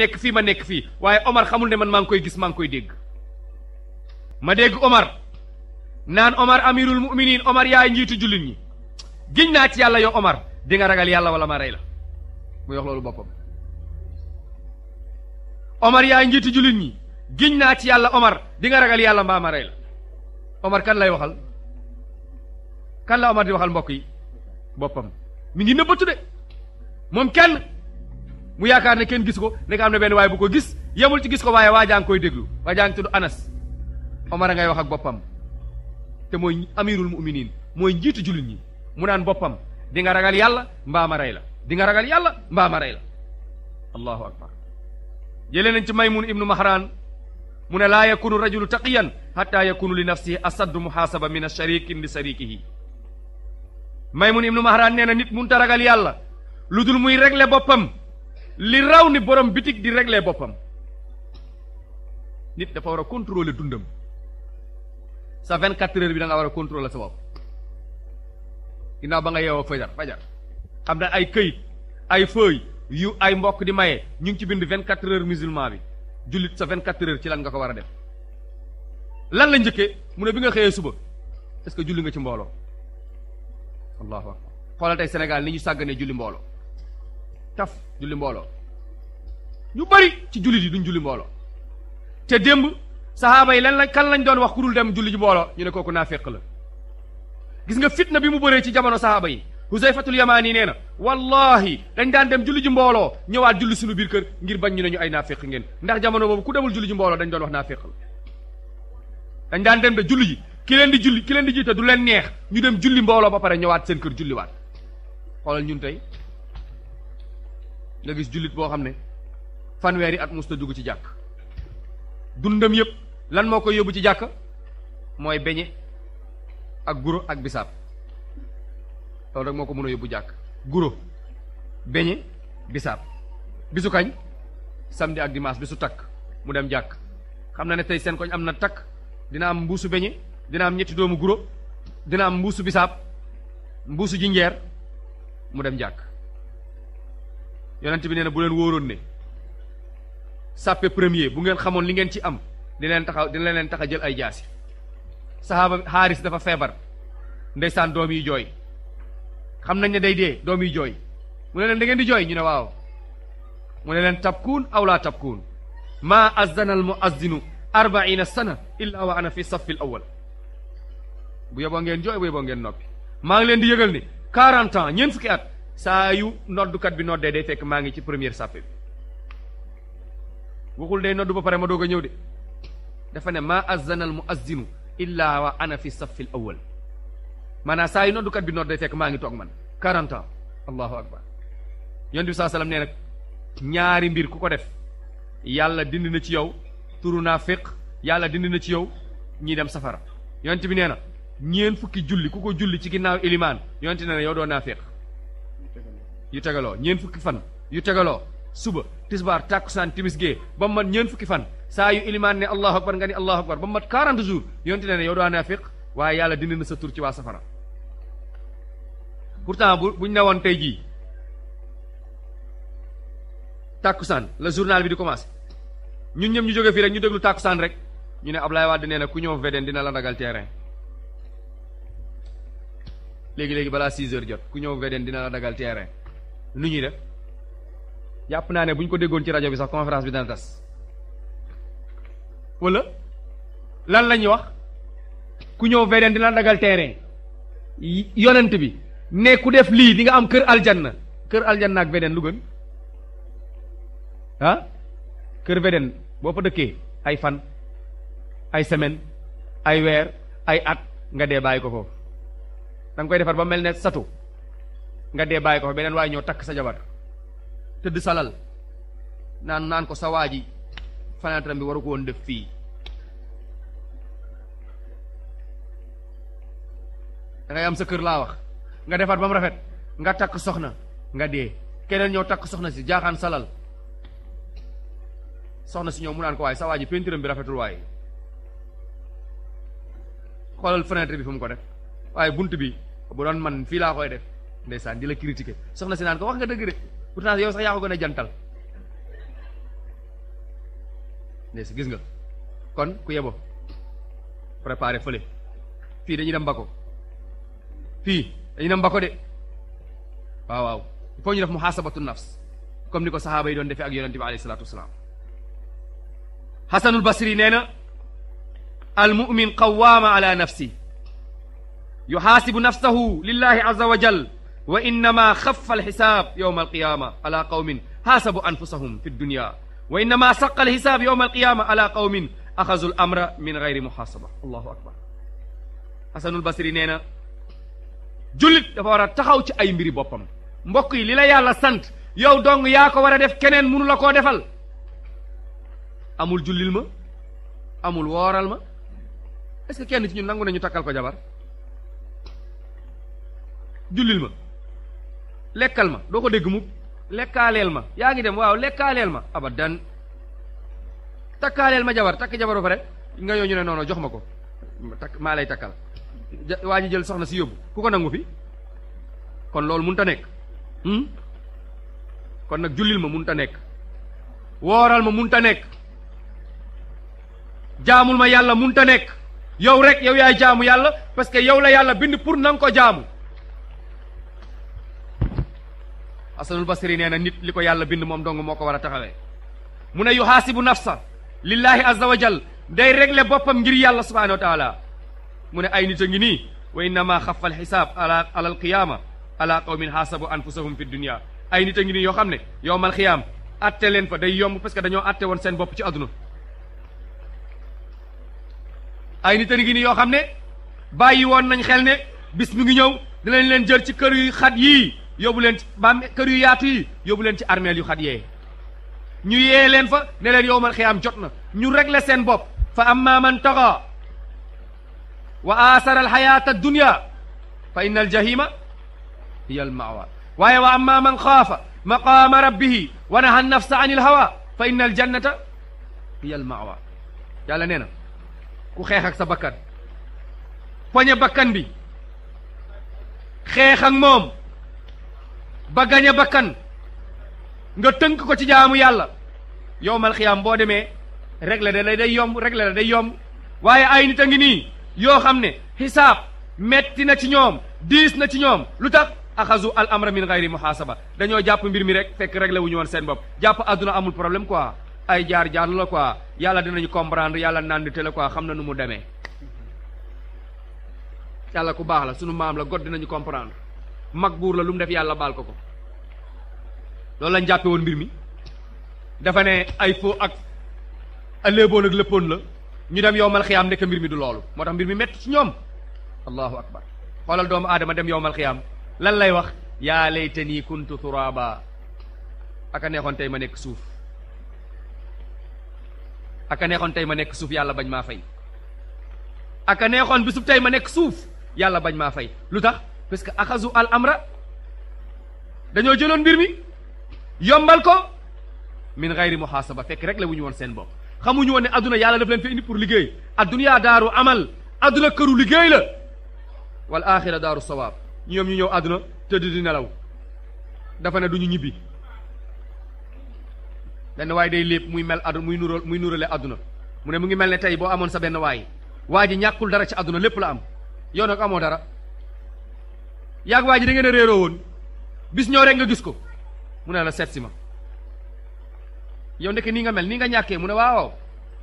nekk fii ma nekk fii waaye Omar xamul ne man maa ngi koy gis maa ngi koy dégg ma dégg Omar naan Omar amirul mu'minin Omar yaay njiitu jullit ñi giñ naa ci yàlla yow Omar di nga ragal yàlla wala ma rey la muy wax loolu boppam Omar yaay njiitu jullit ñi giñ naa ci yàlla Omar di nga ragal yàlla mbaa ma rey la Omar kan lay waxal kan la Omar di waxal mbokk yi boppam mi ngi nëbbatu de moom kenn mu yaakaar ne kenn gis ko nekk am na benn waaye bu ko gis yemul ci gis ko waaye waajaa ngi koy déglu waajaa ngi tudd Anas Omar a ngay wax ak boppam te mooy amirul mu'minin mooy njiitu jullit ñi mu naan boppam di nga ragal yàlla mbaa ma rey la di nga ragal yàlla mbaa ma rey la allahu akbar jëlee nañ ci Maymun ibnu Mahran mu ne laa yakunu rajulu taqiyan hatta yakunu li nafsihi asaddu muhaasaba min asharikin li sarikihi Maymun ibnu Mahran nee na nit munta ragal yàlla lu dul muy régler boppam li raw ni borom bitig di régler boppam nit dafa war a contrôler dundam sa 24 heures bi da nga war a contrôler sa bopp ginnaaw ba nga yeewoo fajar xam ne ay këyit ay feuille yu ay mbokk di maye ñu ngi ci bind 24 heures musulman bi jullit sa 24 heures ci lan nga ko war a def lan la njëkkee mu ne bi nga xëyee suba est-ce que julli nga ci mbooloo allahu akbar xoolal tey Sénégal ni ñu sàgganee julli mbooloo taf julli mbooloo ñu bari ci jullit yi duñ julli mbooloo te démb sahaaba yi kan lañ doon wax ku dul dem julli ji mbooloo ñu ne kooku naaféq la gis nga fitna bi mu bëree ci jamono sahaaba yi Huzayfatul Yamaani nee na wallahi dañ daan dem julli ji mbooloo ñëwaat julli suñu biir kër ngir bañ ñu ne ñu ay naaféq ngeen ndax jamono boobu ku demul julli ji mbooloo dañ doon wax naaféq la dañ daan dem de julli ji ki leen di jiite du leen neex ñu dem julli mbooloo ba pare ñëwaat seen kër julliwaat xoolal ñun tey nga gis jullit boo xam ne fanweeri at musta dugg ci jàkk dundam yëpp lan moo koy yóbbu ci jàkk mooy beñe ak guro ak bisaab loolu rek moo ko mën a yóbbu jàkk guro beñe bisaab bisu kañ samedi ak dimanche bisu takk mu dem jàkk xam na ne tey seen koñ am na takk dina am mbuusu beñe dina am ñetti doomu guro dina am mbuusu bisaab mbuusu jinjeer mu dem jàkk yonent bi nee na bu leen wóoroon ne sàppe premier bu ngeen xamoon li ngeen ci am dina leen tax a jël ay jaasi sahaaba Haaris dafa feebar ndeysaan doom yi jooy xam nañ ne day dee doom yi jooy mu ne leen da ngeen di jooy ñu ne waaw mu ne leen tabkuun aw laa tabkuun maa azzana al muazzinu 40 sana illa wa ana fi saffi al awwal bu yeboo ngeen jooy bu yeboo ngeen noppi maa ngi leen di yëgal ne 40 ans ñeent fukki at saa yu noddukat bi noddee day fekk maa ngi ci première sàppe bi waxul day noddu ba pare ma doog a ñëw de dafa ne maa azzana al muazzinu illa wa ana fi saffi al awwal maanaam saa yu noddukat bi nodd day fekk maa ngi toog man 40 ans allahu akbar yonent bi saa sallam nee nag ñaari mbir ku ko def yàlla dindi na ci yow turu naafiq yàlla dindi na ci yow ñii dem safara yonent bi nee na ñeen fukki julli ku ko julli ci ginnaaw ilimaan yonent nee na yow doo naafiq yu tegaloo ñeen fukki fan yu tegaloo suba tisbaar tàkkusaan timis gee ba mu mat ñeen fukki fan saa yu ilimaan ne allahu akbar nga ni allahu akbar ba mu mat 40 jours yonent nee na yow doo naafiq waaye yàlla dindi na sa tur ci waa safara pourtant buñ ne woon tey jii tàkkusaan la journal bi di commencé ñun ñëpp ñu jóge fii rek ñu déglu tàkkusaan rek ñu ne Ablaye Wade nee na ku ñëw VDN dina la ragal terrain léegi balaa 6 heures jot ku ñëw VDN dina la dagal terrain nu ñuy def jàpp naa ne bu ñu ko déggoon ci rajo bi sax conférence bi dana tas wala lan la ñuy wax ku ñëw VDN dina la dagal terrain yonent bi ne ku def lii di nga am kër aljanna ak VDN lu gën ah kër VDN boo fa dëkkee ay fan ay semaine ay weer ay at nga dee bàyyi ko foofu da nga koy defar ba mel ne satu nga dee bàyyi ko fa beneen waaye ñoo takk sa jabar tëdd salal naan ko sa waa ji fenêtre bi waru ko woon def fii da ngay am sa kër laa wax nga defar ba mu rafet nga takk soxna nga dee keneen ñëw takk soxna si jaaxaan salal soxna si ñëw mu naan ko waaye sa waa ji peinturam bi rafetul waaye xoolal fenêtre bi fu mu ko def waaye bunt bi bu doon man fii laa koy def ndeysaan di la critiquer soxna si naan ko wax nga dëgg de pourtant yow sax yaa ko gën a jantal ne si gis nga kon ku yebo préparé fële fii dañuy dem Mbako fii dañuy dem Mbako de waaw il faut ñu def muhasabatu nafs comme ni ko sahaaba yi doon defee ak yonente bi alayhi salatu wasalaam Hasanul Basri nee na al mu'min qawwaama ala nafsi yuhaasibu nafsahu lillahi azza wa jal wa innama xaffa alxisaab yowma alqiyama ala qawmin haasabu anfusahum fi dunya wa innama saqa alxisaab yowma alqiyama ala qawmin axazu al amra min gayri muhaasaba allahu akbar Hasanul Basri nee na jullit dafa war a taxaw ci ay mbiri boppam mbokk yi li la yàlla sant yow dong yaa ko war a def keneen mënu la koo defal amul jullil ma amul wooral ma est-ce que kenn ci ñun nangu nañu takkal ko jabar jullil ma lekkal ma doo ko dégg mukk lekkaaleel ma yaa ngi dem waaw lekkaaleel ma abadan takkaaleel ma jabar takk jabar ba pare nga ñëw ñu ne noonu jox ma ko takk maa lay takkal waa ji jël soxna si yóbbu ku ko nangu fi kon loolu mënut a nekk kon nag jullil ma mënut a nekk wooral ma mënut a nekk jaamul ma yàlla mënut a nekk yow rek yow yaay jaamu yàlla parce que yow la yàlla bind pour nanga ko jaamu Hasanul Basri nee na nit li ko yàlla bind moom dong moo ko war a taxawee mu ne yuhaasibu nafsa lillahi azza wa jal day régler boppam ngir yàlla subhanahu wa taala mu ne ay nit a ngi nii wa innama xafa alxisaab ala alqiyaama ala qawmin xaasabu anfusahum fi dunya ay nit a ngi nii yoo xam ne yowmal xiyaam atte leen fa day yomb parce que dañoo atte woon seen bopp ci àdduna ay nit a ngi nii yoo xam ne bàyyi woon nañ xel ne bis mi ngi ñëw dinañ leen jël ci kër yu xat yii yóbbu leen ci kër yu yaatu yi yóbbu leen ci armeel yu xat yee ñu yee leen fa ne leen yowmal xiyaam jot na ñu régler seen bopp fa amma man taxa wa aasara alxayaata dunya fa inna aljahima hiya almawa waaye wa amma man xaafa maqaama rabbihi wa naha nafsa an ilhawa fa inna aljannata hiya almawa yàlla nee na ku xeex ak sa bakkan poñe bakkan bi xeex ak moom ba gañe bakkan nga tënk ko ci jaamu yàlla yowmal xiyaam boo demee régler da day yomb régler da day yomb waaye ay nit a ngi nii yoo xam ne xisaab metti na ci ñoom diis na ci ñoom lu tax axazu al amra min gayri muhaasaba dañoo jàpp mbir mi rek fekk régler wu ñu woon seen bopp jàpp àdduna amul problème quoi ay jaar la quoi yàlla dinañu comprendre yàlla nandite la quoi xam na nu mu demee yàlla ku baax la sunu maam la god dinañu comprendre mag buur la lu mu def yàlla baal ko loolu lañ jàppe woon mbir mi dafa ne ay fo ak léeboon ak léppoon la ñu dem yowmal xiyaam nekk mbir mi du loolu moo tax mbir mi metti ci ñoom allahu akbar xoolal doomu aadama dem yowmal xiyaam lan lay wax yaa laytanii kuntu turaba aka neexoon tey ma nekk suuf aka neexoon tey ma nekk suuf yàlla bañ maa fay aka neexoon bisub tey ma nekk suuf yàlla bañ maa fay lu tax parce que axazu al amra dañoo jëloon mbir mi yombal ko min gayri muhaasaba fekk rek la wu ñu woon seen bopp xamuñu woon ne adduna yàlla daf leen fi indi pour liggéey adduniyaa daaru amal adduna këru liggéey la wal axira daaru sawaab ñoom ñu ñëw adduna tëdd di nelaw dafa ne duñu ñibbi benn waay day lépp muy mel adduna muy nurale adduna mu ne mu ngi mel ne tey boo amoon sa benn waay waa ji ñàkkul dara ci adduna lépp la am yow nag amoo dara yaag waa ji da ngeen a réeroo woon bis ñëw rek nga gis ko mu ne la seet si ma yow ndeke nii nga mel nii nga ñàkkee mu ne waaw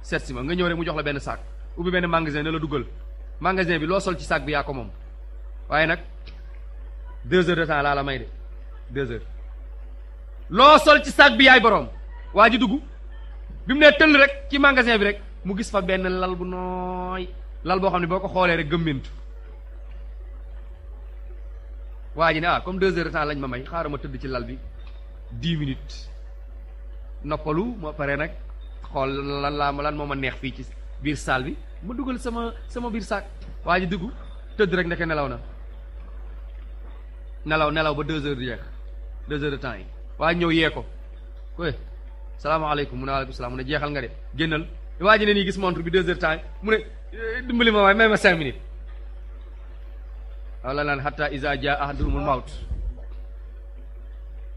seet si ma nga ñëw rek mu jox la benn sac ubbi benn magasin ne la duggal magasin bi loo sol ci sac bi yaa ko moom waaye nag 2 heures de temps laa la may de 2 heures loo sol ci sac bi yaay boroom waa ji dugg bi mu ne tëll rek ci magasin bi rek mu gis fa benn lal bu nooy lal boo xam ne boo ko xoolee rek gëmmintu waa ji ne comme 2 heures de temps lañ ma may xaaral ma tëdd ci lal bi 10 minutes noppalu moo pare nag xool lan moo ma neex fii ci biir salle bi ma dugal sama biir saak waa ji dugg tëdd rek ndeke nelaw na nelaw ba 2 heures di jeex 2 heures de temps yi waa ji ñëw yee ko koy salaamaaleykum mu ne waaleykum salaam mu ne jeexal nga de génnal waa ji ne nii gis montre bi 2 heures de temps yi mu ne dimbali ma waaye may ma 5 minutes wala naan hatta iza jaa ahaduhumul mawt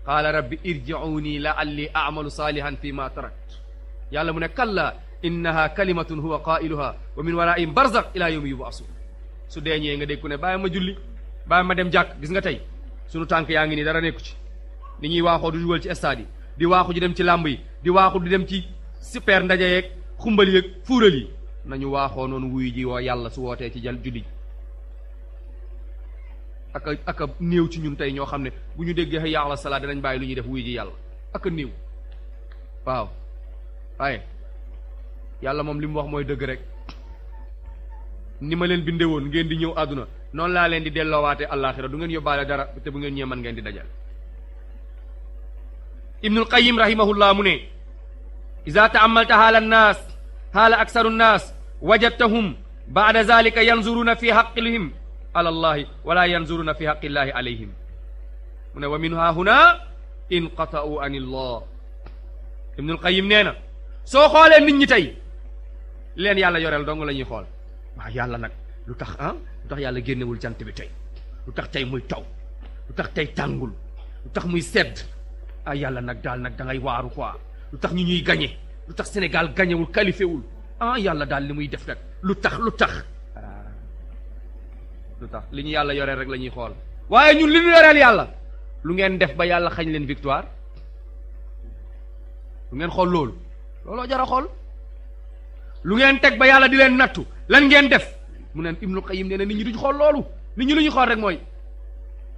qaala rabbi irji'uuni la'alli a'malu saalihan fi ma tarakt yàlla mu ne kalla innaha kalimatun huwa qailuha wa min waraihim barzakh ila yawmi yub'asun su dee ñëwee nga dégg ku ne bàyyi ma julli bàyyi ma dem jàkk gis nga tey sunu tànk yaa ngi nii dara nekku ci ni ñuy waaxoo du dugal ci stade yi di waaxu di dem ci làmb yi di waaxu di dem ci super ndaje yeeg xumbal yeeg fuural yi nañu waaxoo noonu wuyu ji woo yàlla su wootee ci jal julli aka néew ci ñun tey ñoo xam ne bu ñu déggee hayya ala salaat dinañ bàyyi lu ñuy def wuyu ji yàlla aka néew waaw waaye yàlla moom li mu wax mooy dëgg rek ni ma leen bindee woon ngeen di ñëw àdduna noonu laa leen di delloowaate àllaaxira du ngeen yóbbaale dara te bu ngeen ñëwee mën ngeen di dajal ibnul qayyim rahimahullah mu ne iza ta'ammalta haala nnaas haala aksaru nnaas wajadtahum ba'da zalika yanzuruna fi haqqihim ala allahi wala yanzuruna fi haqqillahi alayhim mu ne wa min ha huna inqata'u an illah ibnul qayyim nee na soo xoolee nit ñi tey leen yàlla yoreel dong la ñuy xool waaw yàlla nag lu tax lu tax yàlla génnewul jant bi tey lu tax tey muy taw lu tax tey tàngul lu tax muy sedd yàlla nag daal nag da ngay waaru quoi lu tax ñu ñuy gañe lu tax Sénégal gañewul qualifié wul yàlla daal li muy def nag lu tax li ñu yàlla yoreel rek la ñuy xool waaye ñun li ñu yoreel yàlla lu ngeen def ba yàlla xañ leen victoire lu ngeen xool looloo jar a xool lu ngeen teg ba yàlla di leen nattu lan ngeen def mu neen Ibnul Qayyim nee na nit ñi duñ xool loolu nit ñi lu ñu xool rek mooy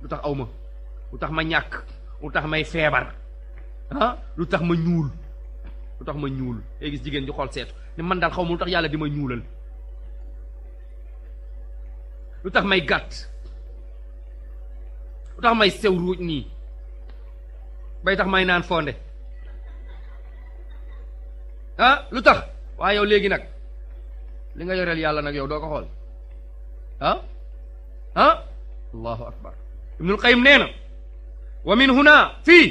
lu tax aw ma lu tax ma ñàkk lu tax may feebar lu tax ma ñuul day gis jigéen di xool seetu ne man daal xaw ma lu tax yàlla di ma ñuulal lu tax may gàtt lu tax may sew ruuj nii bay tax may naan fonde lu tax waaye yow léegi nag li nga yoreel yàlla nag yow doo ko xool allahu akbar ibnul qayyim nee na wa min huna fii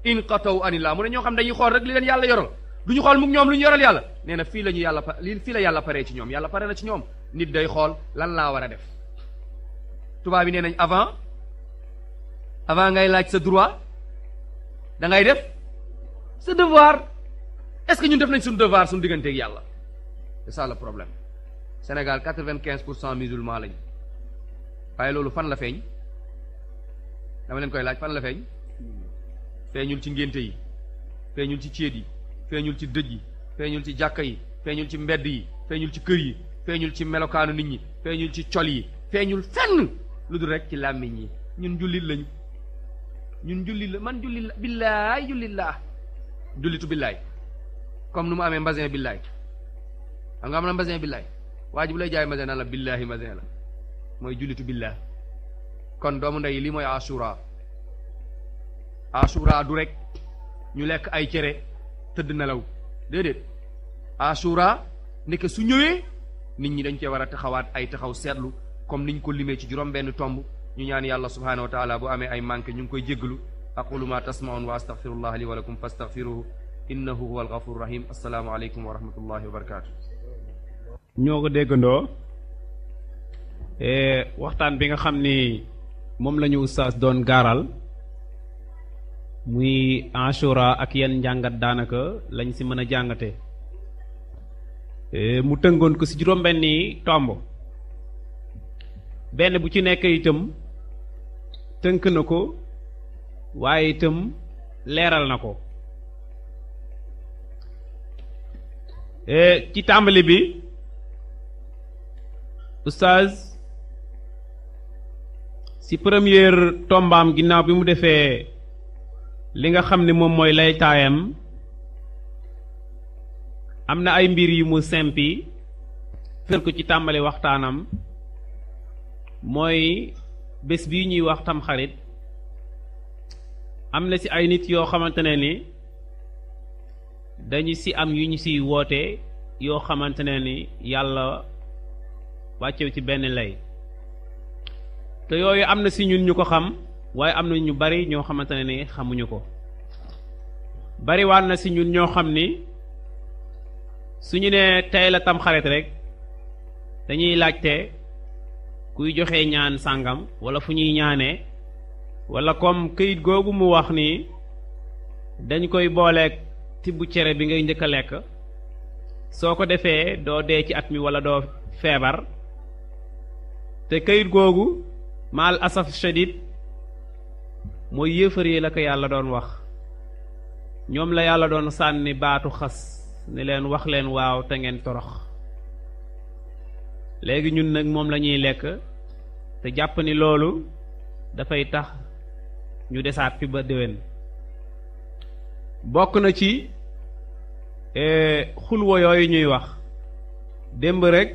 inqataw anillah mu ne ñoo xam dañuy xool rek li leen yàlla yoral du ñu xool mukk ñoom lu ñu yoreel yàlla nee na fii la ñu yàlla fii la yàlla paree ci ñoom yàlla pare na ci ñoom nit day xool lan laa war a def tubaab bi nee nañ avant ngay laaj sa droit da ngay def sa devoir est-ce que ñun def nañ suñu devoir suñu digganteeg yàlla c'est ça le problème Sénégal 95% musulmans lañ waaye loolu fan la feeñ dama leen koy laaj fan la feeñ feeñul ci ngénte yi feeñul ci céet yi feeñul ci dëj yi feeñul ci jàkka yi feeñul ci mbedd yi feeñul ci kër yi feeñul ci melokaanu nit ñi feeñul ci col yi feeñul fenn lu dul rek ci làmmiñ yi ñun jullit lañu ñun jullit la man jullit la billaay jullit laa jullitu billaay comme nu mu amee mbasin billaay xam nga am na mbasin billaay waa ji bu lay jaay mbasin naan la billaahi mbasin la mooy jullitu billaay kon doomu ndey lii mooy asura du rek ñu lekk ay cere tëdd nelaw déedéet asura nekk su ñëwee nit ñi dañ cee war a taxawaat ay taxaw seetlu comme niñ ko limee ci juróom benn tomb ñu ñaan yàlla subhanahu wa taala bu amee ay manqué ñu ngi koy jéggalu aqulu ma tasmaun wa astaghfirullah li wa lakum fastaghfiruhu innahu huwa alghafur rahim assalaamu aleykum wa rahmatullahi wa barakatuh ñoo ko déggandoo waxtaan bi nga xam ni moom la ñu ustaas doon gaaral muy Ashura ak yenn njàngat daanaka lañ si mën a jàngate mu tëngoon ko si juróom-benni tomb benn bu ci nekk itam tënk na ko waaye itam leeral na ko ci tàmbali bi ustaaz ci première tombaam ginnaaw bi mu defee li nga xam ne moom mooy laytaayam am na ay mbir yu mu sempi fër ko ci tàmbali waxtaanam mooy bés bii ñuy wax tamxarit am na ci ay nit yoo xamante ne ni dañu ci am yu ñu ciy woote yoo xamante ne ni yàlla wàccew ci benn lay te yooyu am na ci ñun ñu ko xam waaye am na ñu bari ñoo xamante ne ni xamuñu ko bariwaan na ci ñun ñoo xam ni suñu ne tey la tamxarit rek dañuy laajte kuy joxe ñaan sàngam wala fu ñuy ñaanee wala comme këyit googu mu wax ni dañ koy booleeg tibb cere bi ngay njëkk a lekk soo ko defee doo dee ci at mi wala doo feebar te kayit googu maal asaf shadid mooy yéefar yi la ko yàlla doon wax ñoom la yàlla doon sànni baatu xas ni leen wax leen waaw te ngeen torox léegi ñun nag moom la ñuy lekk te jàpp ni loolu dafay tax ñu desaat fi ba déwén bokk na ci xulwa yooyu ñuy wax démb rek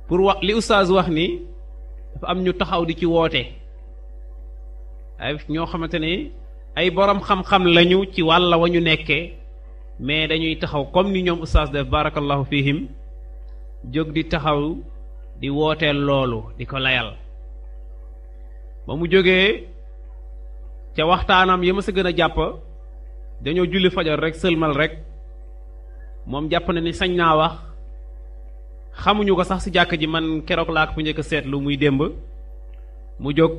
pour wax li oustaz wax ni dafa am ñu taxaw di ci woote ay ñoo xamante ni ay borom xam-xam lañu ci wàlla wa ñu nekkee mais dañuy taxaw comme ni ñoom oustaz def barakallahu fihim jóg di taxaw di wooteel loolu di ko layal ba mu jógee ca waxtaanam yi ma sa gën a jàpp dañoo julli fajar rek sëlmal rek moom jàpp na ni sañ naa wax xamuñu ko sax ci jàkk ji man keroog laa ko fu njëkk a seetlu muy démb mu jóg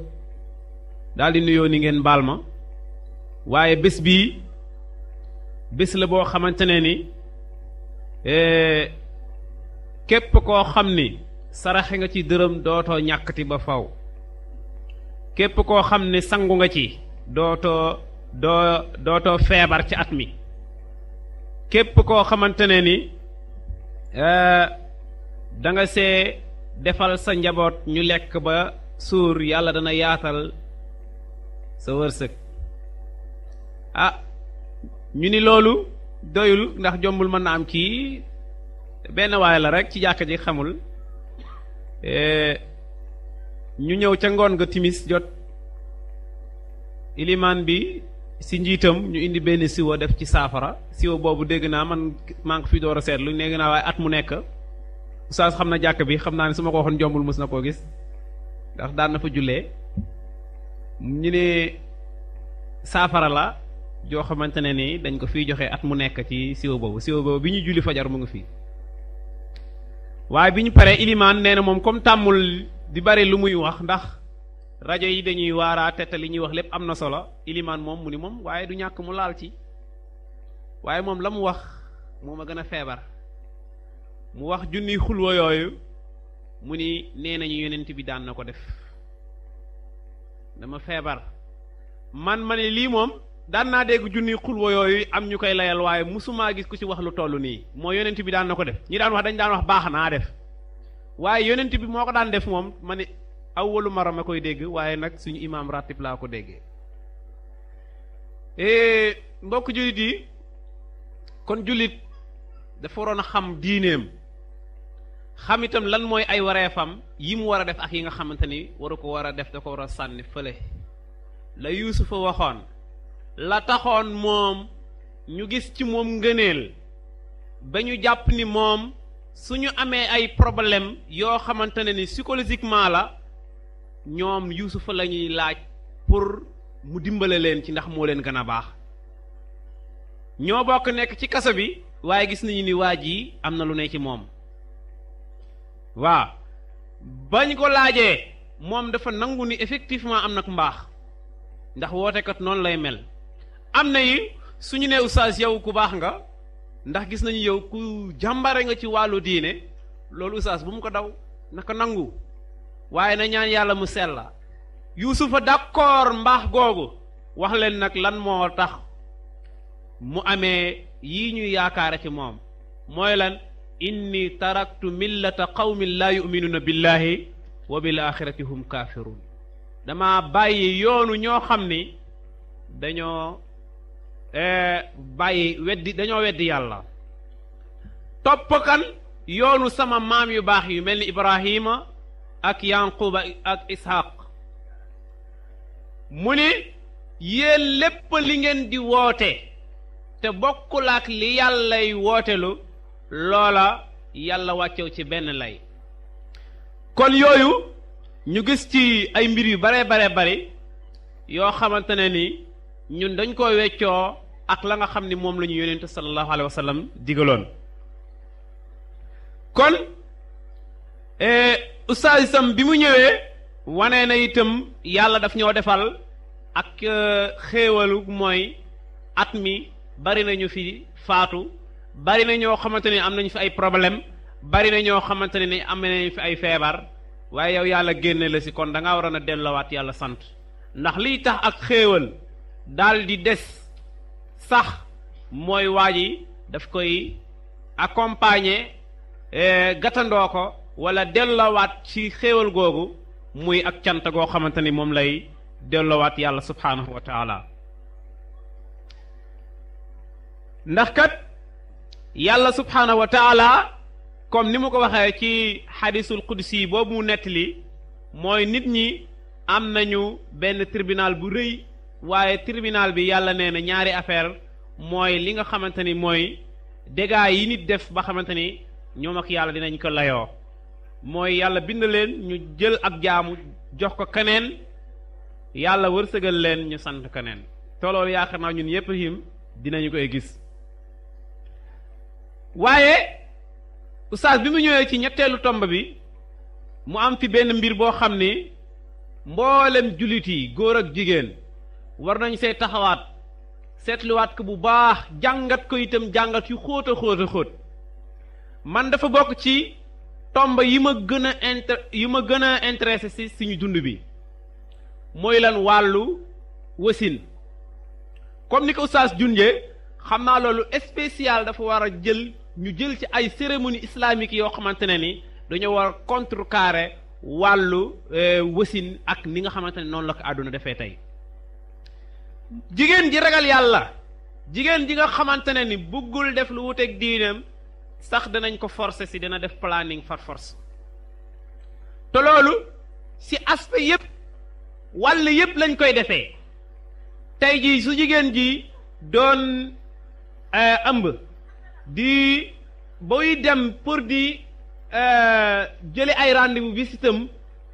daldi nuyoo ni ngeen baal ma waaye bés bii bés la boo xamante ne ni képp koo xam ni saraxe nga ci dërëm dootoo ñàkkati ba faw képp koo xam ne sangu nga ci dootoo feebar ci at mi képp koo xamante ne ni da nga see defal sa njaboot ñu lekk ba suur yàlla dana yaatal sa wërsëg ah ñu ni loolu doyul ndax jombul mën na am kii benn waay la rek ci jàkka ji xamul ñu ñëw ca ngoon nga timis jot ilimaan bi ci njiitam ñu indi benn siwo def ci saafara siwo boobu dégg naa man maa ngi fi door a seetlu dégg naa waaye at mu nekk oustaz xam na jàkk bi xam naa ne su ma ko waxoon jombul mës na koo gis ndax daan na fa jullee ñu ne saafara la joo xamante ne ni dañ ko fiy joxe at mu nekk ci siwo boobu bi ñuy julli fajar mu ngi fii waaye bi ñu paree ilimaan nee na moom comme tàmmul di bari lu muy wax ndax rajo yi dañuy waaraate te li ñuy wax lépp am na solo ilimaan moom mu ni moom waaye du ñàkk mu laal ci waaye moom la mu wax moo ma gën a feebar mu wax junniy xulwa yooyu mu ni nee nañu yonent bi daan na ko def dama feebar man ma ne lii moom daan naa dégg junniy xulwa yooyu am ñu koy layal waaye musumaa gis ku ci wax lu toll nii moo yonent bi daan na ko def ñi daan wax dañ daan wax baax naa def waaye yonent bi moo ko daan def moom ma ne awwalu mara ma koy dégg waaye nag suñu imaam ratib laa ko déggee mbokk jullit yi kon jullit dafa waroon a xam diineem xam itam lan mooy ay wareefam yi mu war a def ak yi nga xamante ni waru ko war a def da ko war a sànni fële la Yuusufa waxoon la taxoon moom ñu gis ci moom ngëneel ba ñu jàpp ni moom suñu amee ay problème yoo xamante ne ni psychologiquement la ñoom Yuusufa la ñuy laaj pour mu dimbale leen ci ndax moo leen gën a baax ñoo bokk nekk ci kaso bi waaye gis nañu ni waa ji am na lu ne ci moom waaw bañ ko laajee moom dafa nangu ni effectivement am nag mbaax ndax wootekat noonu lay mel am na yi suñu ne oustaz yow ku baax nga ndax gis nañu yow ku jàmbare nga ci wàllu diine loolu oustaz bu mu ko daw naka nangu waaye na ñaan yàlla mu sella Yuusufa d'accord mbaax googu wax leen nag lan moo tax mu amee yii ñuy yaakaare ci moom mooy lan inni taraktu millata qawmin laa yu'minuuna billahi wa bil axirati hum kaafiruun dama bàyyi yoonu ñoo xam ni dañoo dañoo weddi yàlla topp kan yoonu sama maam yu baax yu mel ni Ibrahima ak Yanquba ak Ishaq mu ni yéen lépp li ngeen di woote te bokkul ak li yàllay wootelu loola yàlla wàccew ci benn lay kon yooyu ñu gis ci ay mbir yu bare bari yoo xamante ne ni ñun dañ ko weccoo ak la nga xam ni moom la ñu yonent sallallahu alayhi wa sallam digaloon kon ustaas itam bi mu ñëwee wane na itam yàlla daf ñoo defal ak xéewalu mooy at mi bari nañu fi faatu bari na ñoo xamante ne am nañ fi ay problème bari na ñoo xamante ne ni am nañ fi ay feebar waaye yow yàlla génne la si kon da ngaa waroon a dellowaat yàlla sant ndax liy tax ak xéewal daal di des sax mooy waa ji daf koy accompagner gàttandoo ko wala dellowaat ci xéewal googu muy ak cant goo xamante ni moom lay dellowaat yàlla subhaanahu wa taala ndax kat yàlla subhaanahu wa taala comme ni mu ko waxee ci xadisul qudsi boobu mu nettali mooy nit ñi am nañu benn tribunal bu rëy waaye tribunal bi yàlla nee na ñaari affaire mooy li nga xamante ni mooy dégâts yi nit def ba xamante ni ñoom ak yàlla dinañ ko layoo mooy yàlla bind leen ñu jël ak jaamu jox ko keneen yàlla wërsëgal leen ñu sant keneen te loolu yaakaar naa ñun yépp him dinañu koy gis waaye oustaz bi mu ñëwee ci ñetteelu tomb bi mu am fi benn mbir boo xam ni mboolem jullit yi góor ak jigéen war nañ see taxawaat seetluwaat ko bu baax jàngat ko itam jàngat yu xóot a xóot a xóot man dafa bokk ci tomb yi ma gën a intéressé ci suñu dund bi mooy lan wàllu wasin comme ni ko oustaz junjee xam naa loolu spécial dafa war a ñu jël ci ay cérémonie islamique yoo xamante ne ni dañoo war contrecarrer wàllu wasin ak ni nga xamante ne noonu la ko àdduna defee tey jigéen ji ragal yàlla jigéen ji nga xamante ne ni bëggul def lu wuteeg diineem sax danañ ko forcer si dina def planning par force te loolu si aspect yépp wàll yépp lañ koy defee tey jii su jigéen ji doon ëmb di booy dem pour di jëli ay rendez-vous visitam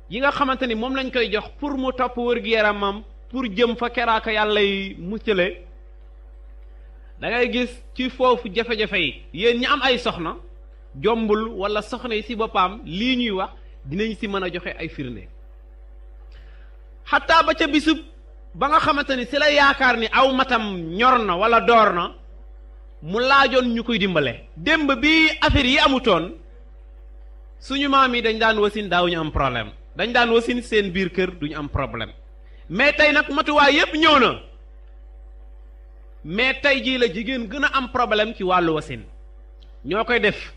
yi nga xamante ni moom lañ koy jox pour mu topp wër-gi-yaramam pour jëm fa keraaka yàlla yi muccale da ngay gis ci foofu jafe-jafe yi yéen ñi am ay soxna jombul wala soxna yi ci boppam lii ñuy wax dinañ ci mën a joxe ay firnde xataa ba ca bisub ba nga xamante ni ci la yaakaar ni aw matam ñor na wala door na mu laajoon ñu koy dimbale démb bi affaire yi amutoon suñu maam yi dañ daan wasin daawuñu am problème dañ daan wasin seen biir kër duñu am problème mais tey nag matuwaay yépp ñëw na mais tey jii la jigéen gën a am problème ci wàllu wasin ñoo koy def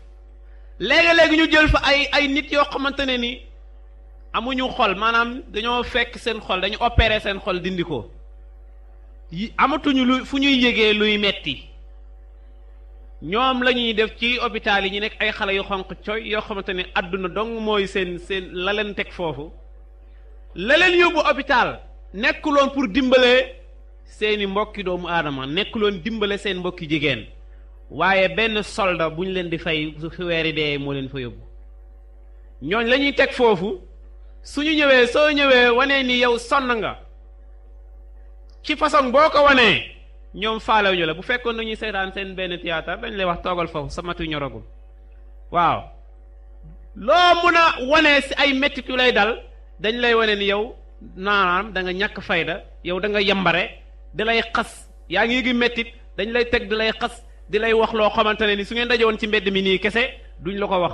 léegi-léegi ñu jël fa ay nit yoo xamante ne ni amuñu xol maanaam dañoo fekk seen xol dañu opérer seen xol dindi ko yi amatuñu lu fu ñuy yëgee luy metti ñoom la ñuy def ci hôpital yi ñu nekk ay xale yu xonq coy yoo xamante ne àdduna dong mooy seen la leen teg foofu la leen yóbbu hôpital nekkuloon pour dimbale seeni mbokki doomu aadama nekkuloon dimbale seen mbokki jigéen waaye benn soldat bu ñu leen di fay su weeri dee moo leen fa yóbbu ñooñ la ñuy teg foofu suñu ñëwee soo ñëwee wanee ni yow sonn nga ci façon boo ko wanee ñoom faalewuñu la bu fekkoon nañuy seetaan seen benn théâtre dañ lay wax toogal foofu sa matu ñoragul waaw loo mun a wanee si ay mettit yu lay dal dañ lay wane ni yow naanaam da nga ñàkk fayda yow da nga yambare di lay xas yaa ngi yëgi mettit dañ lay teg di lay xas di lay wax loo xamante ne ni su ngeen dajewoon ci mbedd mi nii kese duñ la ko wax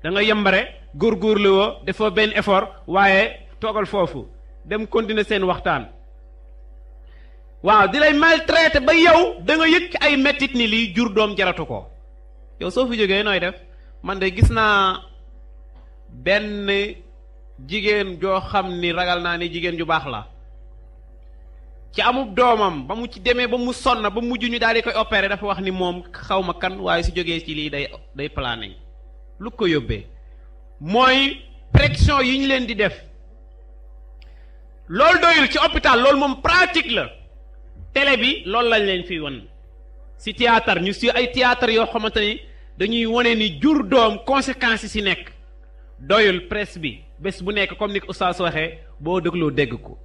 da nga yambare góorgóorlu woo defoo benn effort waaye toogal foofu dem continuer seen waxtaan waaw di lay maltraité ba yow da nga yëg ci ay mettit ni lii jur doom jaratu ko yow soo fi jógee nooy def man de gis naa benn jigéen joo xam ni ragal naa ni jigéen ju baax la ci amub doomam ba mu ci demee ba mu sonn ba mujj ñu daal di koy opérer dafa wax ni moom xaw ma kan waaye su jógee ci lii day planning lu ko yóbbee mooy pression yi ñu leen di def loolu doyul ci hôpital loolu moom pratique la télé bi loolu lañ leen fiy won ci théâtre ñu ci ay théâtre yoo xamante ni dañuy wone ni jur doom conséquences yi ci nekk doyul presse bi bés bu nekk comme ni ko oustaz waxee boo dégloo dégg ko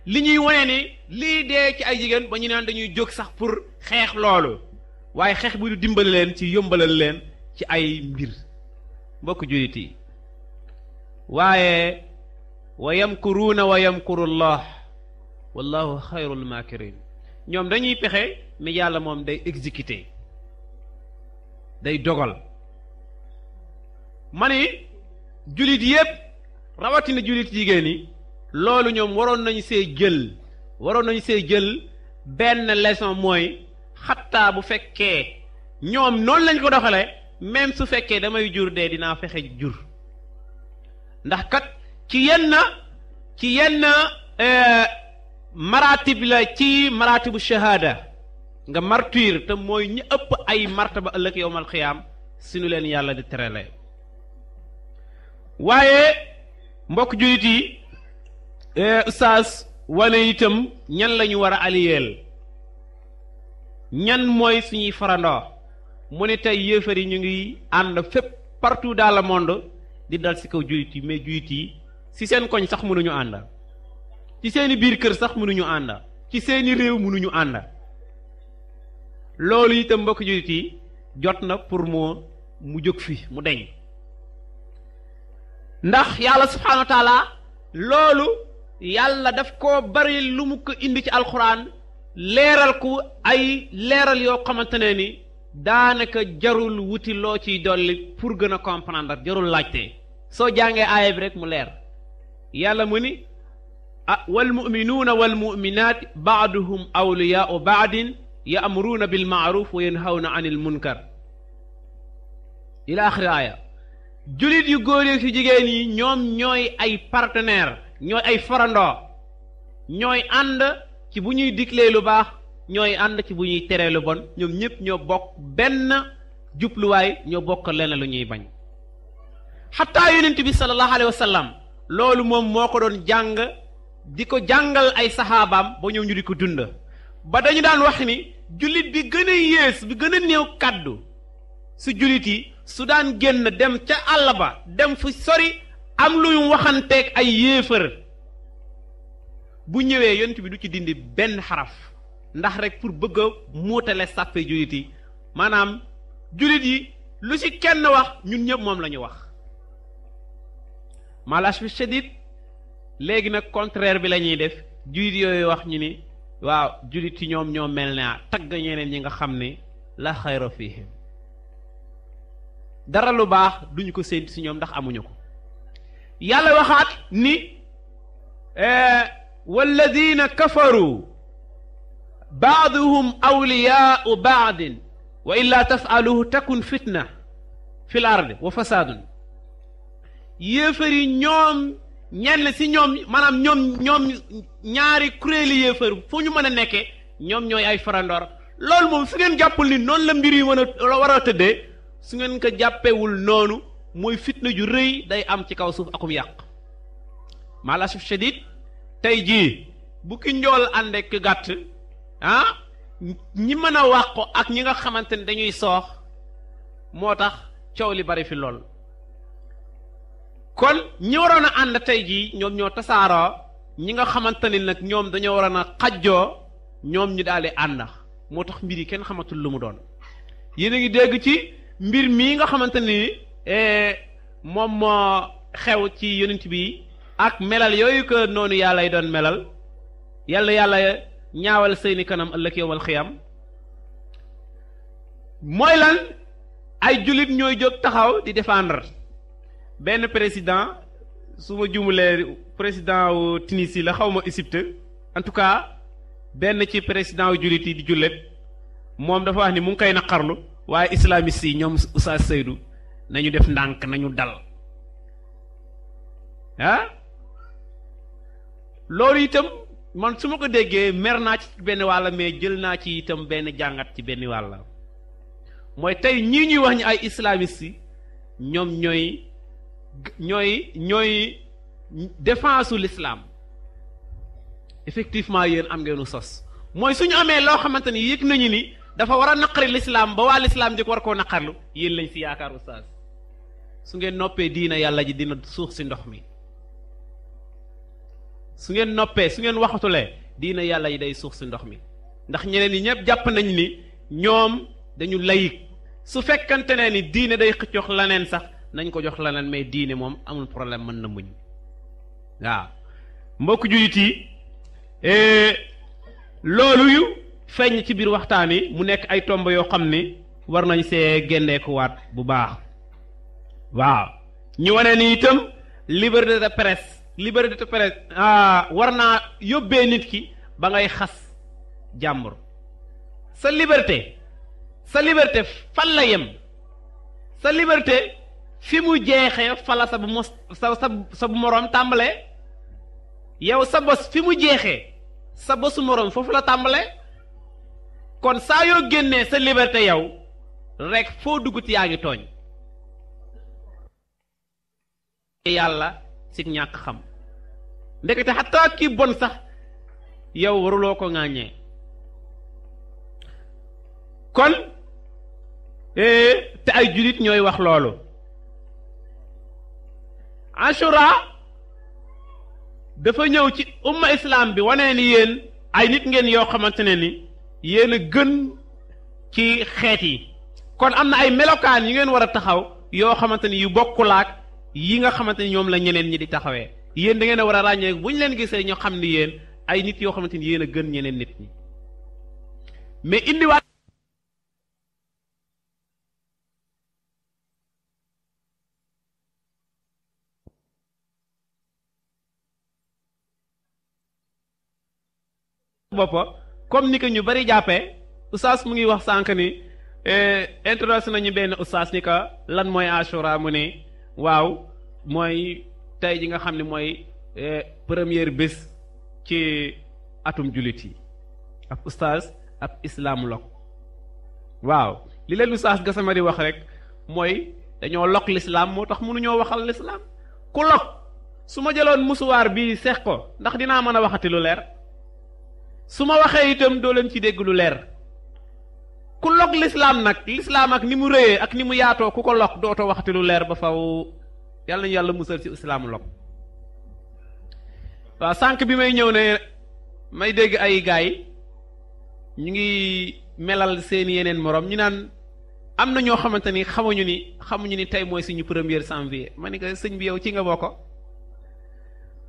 li ñuy wone ni lii dee ci ay jigéen ba ñu naan dañuy jóg sax pour xeex loolu waaye xeex bu dimbali leen ci yombalal leen ci ay mbir mbokk jullit yi waaye wa yamkuruuna wa yamkurullah wallahu xayrul maakirin ñoom dañuy pexe mais yàlla moom day exécuter day dogal ma ni jullit yépp rawatina jullit jigéen yi loolu ñoom waroon nañu see jël benn leçon mooy xattaa bu fekkee ñoom noonu lañ ko doxale même su fekkee damay jur dee dinaa fexe jur ndax kat ci yenn maratib la ci maratibu shahada nga martyr te mooy ñi ëpp ay martaba ëllëg yowmal xiyaam sinu leen yàlla di terale waaye mbokk jullit yi ustaas wane itam ñan lañu war a aliyeel ñan mooy suñuy farandoo mu ne tey yéefar yi ñu ngi ànd fépp partout dans le monde di dal ci kaw jullit yi mais jullit yi ci seen koñ sax mënuñu ànd ci seeni biir kër sax mënuñu ànd ci seeni réew mënuñu ànd loolu itam mbokk jullit yi jot na pour mu jóg fi mu deñ ndax yàlla subhaanahu wa taala loolu yàlla daf ko bari lu mu ko indi ci alxuraan leeral ko ay leeral yoo xamante ne ni daanaka jarul wuti loo ciy dolli pour gën a comprendre jarul laajte soo jàngee aaya bi rek mu leer yàlla mu ni wal muminuuna wal muminaat baaduhum awliyaau baadin ya'muruuna bil ma'ruf wa yanhawna anil munkar ila axiri aaya julit yu góor yi ci jigéen yi ñoom ñooy ay partenaire ñooy ay farandoo ñooy ànd ci bu ñuy diglee lu baax ñooy ànd ci bu ñuy teree lu bon ñoom ñëpp ñoo bokk benn jubluwaay ñoo bokk lenn lu ñuy bañ xataa yonent bi sallallahu alayhi wa sallam loolu moom moo ko doon jàng di ko jàngal ay saxaabaam ba ñëw ñu di ko dund ba dañu daan wax ni jullit bi gën a yées bi gën a néew kàddu su jullit yi su daan génn dem ca àll ba dem fu sori am lu ñu waxanteeg ay yéefar bu ñëwee yonent bi du ci dindi benn xaraf ndax rek pour bëgg a muutale sàppe jullit yi maanaam jullit yi lu ci kenn wax ñun ñëpp moom la ñu wax malaas bi shadid léegi nag contraire bi la ñuy def jullit yooyu wax ñu ni waaw jullit yi ñoom ñoo mel ne tagg ñeneen ñi nga xam ne la xayra fihim dara lu baax duñu ko séentu ci ñoom ndax amuñu ko yàlla waxaat ni walladina kafaru baaduhum awliyaau baadin wa illa tafaaluhu takun fitna fi l ard wa fasaadun yéefar yi ñoom ñenn ci ñoom maanaam ñoom ñaari kuréeli yéefar fu ñu mën a nekkee ñoom ñooy ay farandoor loolu moom su ngeen jàppul ni noonu la mbir yi mën a war a tëddee su ngeen ko jàppewul noonu mooy fitna ju rëy day am ci kaw suuf akum yàq maalasuf shadid tey jii bu ki njool ànd ak gàtt ñi mën a wàqu ak ñi nga xamante ne dañuy soox moo tax coow li bari fi lool kon ñi waroon a ànd tey jii ñoom ñoo tasaaroo ñi nga xamante ni nag ñoom dañoo waroon a xajjoo ñoom ñu daal di ànd moo tax mbir yi kenn xamatul lu mu doon yéen a ngi dégg ci mbir mii nga xamante ni moom moo xew ci yonent bi ak melal yooyu ko noonu yàllay doon melal yàlla ñaawal seeni kanam ëllëg yowmal xiyam mooy lan ay jullit ñooy jóg taxaw di défendre benn président su ma jumulee président wu Tunisie la xaw ma Égypte en tout cas benn ci président wu jullit yi di jullit moom dafa wax ni mu ngi koy naqarlu waaye islamiste yi ñoom Oustaz Seydou nañu def ndànk nañu dal loolu itam man su ma ko déggee mer naa ci benn wàll mais jël naa ci itam benn jàngat ci benn wàll mooy tey ñii ñuy wax ñu ay islamiste yi ñoom ñooy défense u l'islam effectivement yéen am ngeenu sos mooy suñu amee loo xamante ni yëg nañu ni dafa war a naqari l'islam ba waa l'islam jëkk war koo naqarlu yéen lañ ci yaakaar oustaz su ngeen noppee diina yàlla ji dina suux ci ndox mi su ngeen noppee su ngeen waxatulee diina yàlla yi day suux ci ndox mi ndax ñeneen ñi ñëpp jàpp nañ ni ñoom dañu layik su fekkante ne ni diine day jox leneen sax nañ ko jox leneen mais diine moom amul problème mën na muñ waaw mbokk jullit yi loolu yu feeñ ci biir waxtaan yi mu nekk ay tomb yoo xam ni war nañ see génneekuwaat bu baax waaw ñu wane ni itam liberté de presse war naa yóbbee nit ki ba ngay xas jàmbur sa liberté fan la yem sa liberté fi mu jeexee fala sa bu moroom tàmbalee yow sa bos fi mu jeexee sa bosu moroom foofu la tàmbalee kon saa yoo génnee sa liberté yow rek foo dugg yaa ngi tooñ yàlla si ñàkk xam ndekete xataa kii bon sax yow waruloo ko ŋàññee kon te ay jullit ñooy wax loolu Ashura dafa ñëw ci umma islam bi wane ni yéen ay nit ngeen yoo xamante ne ni yéen a gën ci xeet yi kon am na ay melokaan yi ngeen war a taxaw yoo xamante ni yu bokkulaak yi nga xamante ni ñoom la ñeneen ñi di taxawee yéen da ngeen a war a ràññee bu ñu leen gisee ñoo xam ni yéen ay nit yoo xamante ni yéen a gën ñeneen nit ñi mais indiwaat boppa comme ni ko ñu bari jàppee oustaz mu ngi wax sànq ni introduction nañu benn oustaz ni ka lan mooy Ashura mu ne waaw mooy tey ji nga xam ne mooy première bés ci atum jullit yi ab oustaz ab islamologue waaw li leen oustaz Gassama di wax rek mooy dañoo lok l'islam moo tax mënuñoo waxal l'islam ku lok su ma jëloon musuwaar bi seex ko ndax dinaa mën a waxati lu leer su ma waxee itam doo leen ci dégg lu leer ku lok l'islam nag l'islam ak ni mu rëyee ak ni mu yaatoo ku ko lok dootoo waxati lu leer ba faw yàlla nañu yàlla musal ci islaamu lok waaw sànq bi may ñëw ne may dégg ay gaay ñu ngi melal seeni yeneen moroom ñu naan am na ñoo xamante ni xamuñu ni tey mooy suñu premier janvier ma ni ko sëñ bi yow ci nga bokk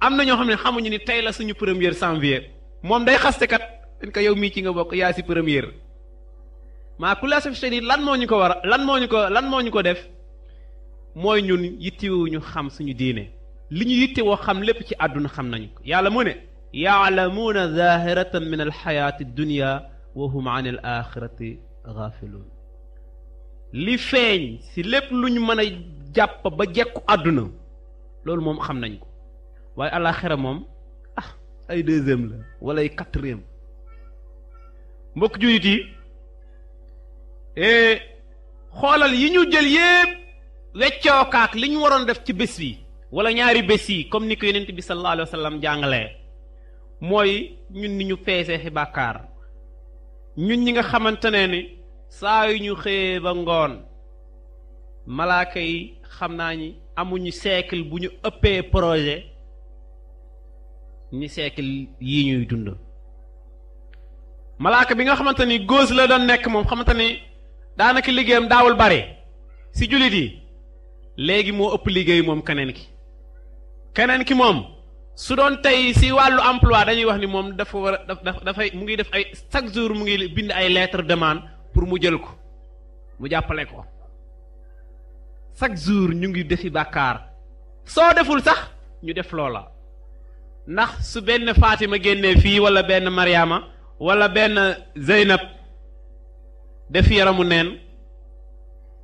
am na ñoo xam ne xamuñu ni tey la suñu premier janvier moom day xaste kat dañ ko yow mii ci nga bokk yaa si première maa ku la saf seni lan moo ñu ko def mooy ñun yittewuñu xam suñu diine li ñu yittewoo xam lépp ci àdduna xam nañu ko yàlla mu ne yaalamuuna zahiratan min alxayaati dunya wa hum an al axirati gaafiluun li feeñ si lépp lu ñu mën a jàpp ba jekku àdduna loolu moom xam nañ ko waaye alaxira moom ay deuxième la wala ay quatrième mbokk jullit yi xoolal yi ñu jël yépp weccookaak li ñu waroon def ci bés bi wala ñaari bés yi comme ni ko yonent bi sallallahu alayhi wa sallam jàngalee mooy ñun ni ñu peesee ci bàkkaar ñun ñi nga xamante ne ni saa yu ñu xëyee ba ngoon malaaka yi xam naa ñi amuñu siècle bu ñu ëppee projet ni siècle yii ñuy dund malaaka bi nga xamante ni gauche la doon nekk moom xamante ni daanaka liggéeyam daawul bare ci jullit yi léegi moo ëpp liggéey moom keneen ki moom su doon tey ci wàllu emploi dañuy wax ni moom dafa war a dafay mu ngi def ay chaque jour mu ngi bind ay lettre demande pour mu jël ko mu jàppale ko chaque jour ñu ngi defi bàkkaar soo deful sax ñu def loola ndax su benn Fatima génnee fii wala benn Mariama wala benn Zeynab def yaramu neen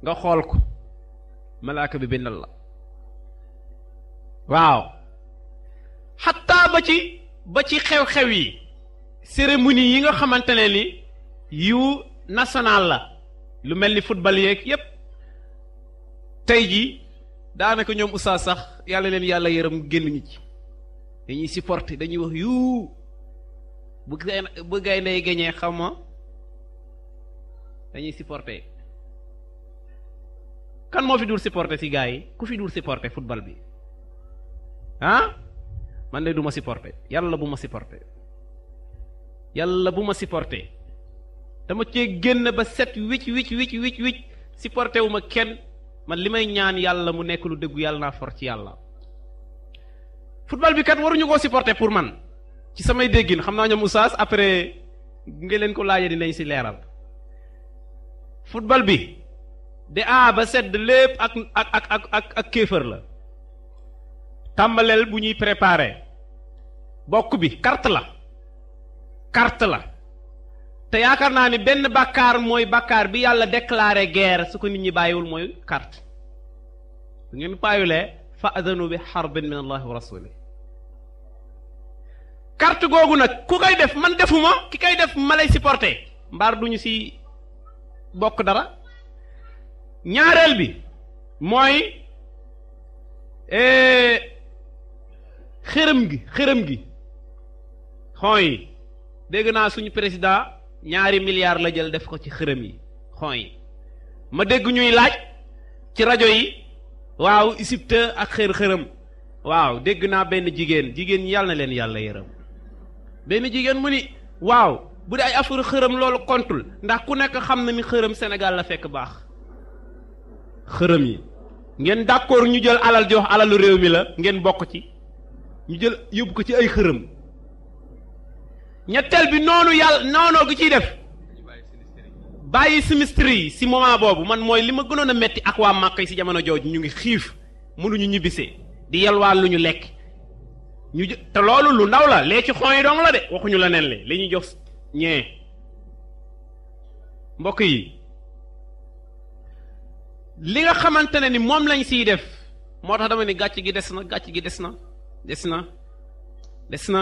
nga xool ko malaaka bi bindal la waaw xataa ba ci xew-xew yi cérémonie yi nga xamante ne ni yu national la lu mel ni football yeeg yépp tey ji daanaka ñoom oustaz sax yàlla leen yàlla yërëm génnuñu ci dañuy supporter dañuy wax yu bu gaynde yi gañee xam ma dañuy supporter kan moo fi dul supporter ci gars yi ku fi dul supporter football bi ah man de du ma supporter yàlla bu ma supporter yàlla bu ma supporter dama cee génn ba set wicc supporter wu ma kenn man li may ñaan yàlla mu nekk lu dëggu yàlla naa for ci yàlla football bi kat waruñu koo supporter pour man ci samay déggin xam naa ñoom oustaz après nga leen ko laajee dinañ ci leeral football bi de A ba Z lépp ak kéefër la tàmbaleel bu ñuy préparer bokk bi carte la te yaakaar naa ni benn bàkkaar mooy bàkkaar bi yàlla déclaré guerre su ko nit ñi bàyyiwul mooy carte bu ngeen bàyyiwulee fa adanu bi harbin min allahi wa rasulih carte googu nag ku koy def man defuma ki koy def ma lay supporter mbaar duñu ci bokk dara ñaareel bi mooy xërëm gi xon yi dégg naa suñu président 2 milliards la jël def ko ci xërëm yi xon yi ma dégg ñuy laaj ci rajo yi waaw Égypte ak xërëm waaw dégg naa benn jigéen ñi yàlla na leen yàlla yërëm benn jigéen mu ni waaw bu dee ay affaire xërëm loolu kontul ndax ku nekk xam na ni xërëm Sénégal la fekk baax xërëm yi ngeen d'accord ñu jël alal di wax alalu réew mi la ngeen bokk ci ñu jël yóbbu ko ci ay xërëm ñetteel bi noonu yàlla noonoo gi ciy def bàyyi sinistre yi si moment boobu man mooy li ma gënoon a metti ak waa Màkka yi si jamono jooju ñu ngi xiif mënuñu ñibbisee di yalwaan lu ñu lekk te loolu lu ndaw la lee ci xon yi dong la de waxuñu la nen li ñuy jox ñee mbokk yi li nga xamante ne ni moom lañ siy def moo tax dama ni gàcc gi des na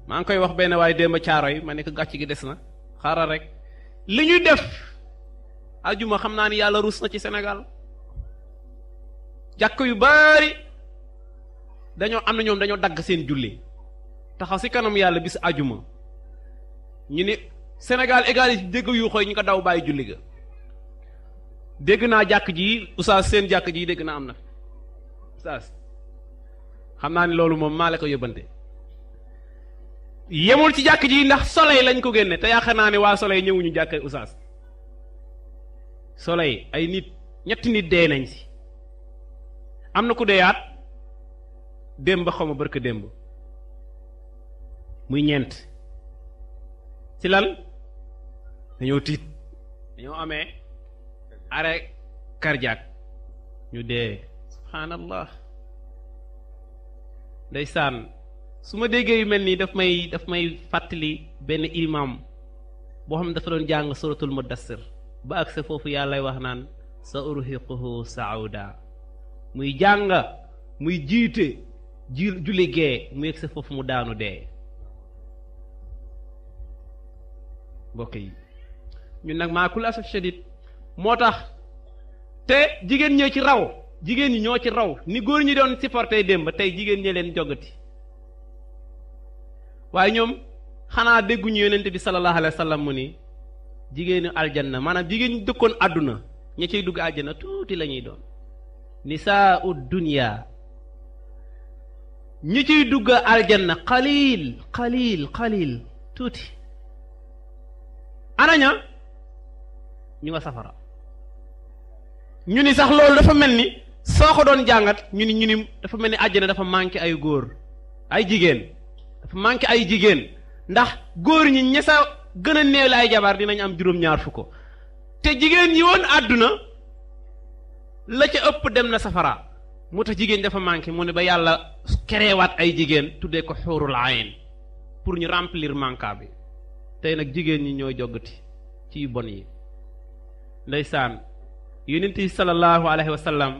maa ngi koy wax benn waaye démb caaro yi ma ne ko gàcc gi des na xaaral rek li ñuy def ajuma xam naa ni yàlla ruus na ci Sénégal jàkk yu bari dañoo dagg seen julli taxaw si kanam yàlla bis ajuma ñu ni Sénégal égalité dégg yu xooy ñu ko daw bàyyi julli ga dégg naa jàkk ji oustaz seen jàkk ji dégg naa am na oustaz xam naa ni loolu moom maa la ko yóbbante yemul ci jàkk ji ndax soleil lañ ko génne te yaakaar naa ne waa soleil ñëwuñu jàkk oustaz soleil ay ñetti nit dee nañ si am na ku deeyaat démb xaw ma barka démb muy ñeent ci lan dañoo tiit dañoo amee arrêt cardiaque ñu dee subhaanallah ndeysaan su ma déggee yu mel nii daf may fàttali benn imam boo xam ne dafa doon jàng suratul mudassir ba ak sa foofu yàllay wax naan sa urhiquhu sauda muy jàng muy jiite julli gee mu yegg sa foofu mu daanu dee mbokk yi ñun nag maakul asaf shadid moo tax te jigéen ñoo ci raw jigéen ñi ñoo ci raw ni góor ñi doon supporté démb tey jigéen ñi leen jogati waaye ñoom xanaa dégguñu yonent bi sallallahu alayhi wa sallam mu ni jigéenu aljanna maanaam jigéen ñi dëkkoon àdduna ña ciy dugg aljanna tuuti la ñuy doon nisaa'u dunya ñi ciy dugg aljanna qalil tuuti anaña ñu nga safara ñu ni sax loolu dafa mel ni soo ko doon jàngat ñu ni dafa mel ni àjjana dafa manqué ay góor ay jigéen dafa manqué ay jigéen ndax góor ñi ña sa gën a néew la ay jabar dinañ am juróom-ñaar fukk te jigéen ñi woon àdduna la ca ëpp dem na safara moo tax jigéen dafa manqué mu ne ba yàlla kerewaat ay jigéen tuddee ko xuurul ayn pour ñu remplir manka bi tey nag jigéen ñi ñoo joggati ci yu bon yi ndeysaan yonent bi sallallahu alayhi wa sallam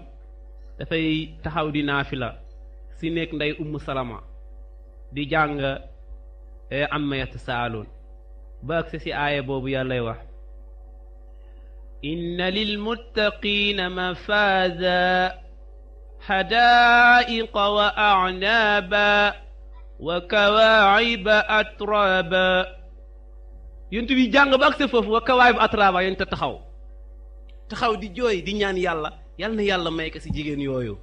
dafay taxaw di naafila si nekk ndey ummu salama di jàng amma yatasaaluun ba ak si aaya boobu yàllay wax inna lilmuttaqiina mafaaza hadaa'iqa wa a'naaba wa kawaa'iba atraaba yonent bi jàng ba ak sa foofu wa kawaa'iba atraaba yonent taxaw di jooy di ñaan yàlla na yàlla may ko ci jigéen yooyu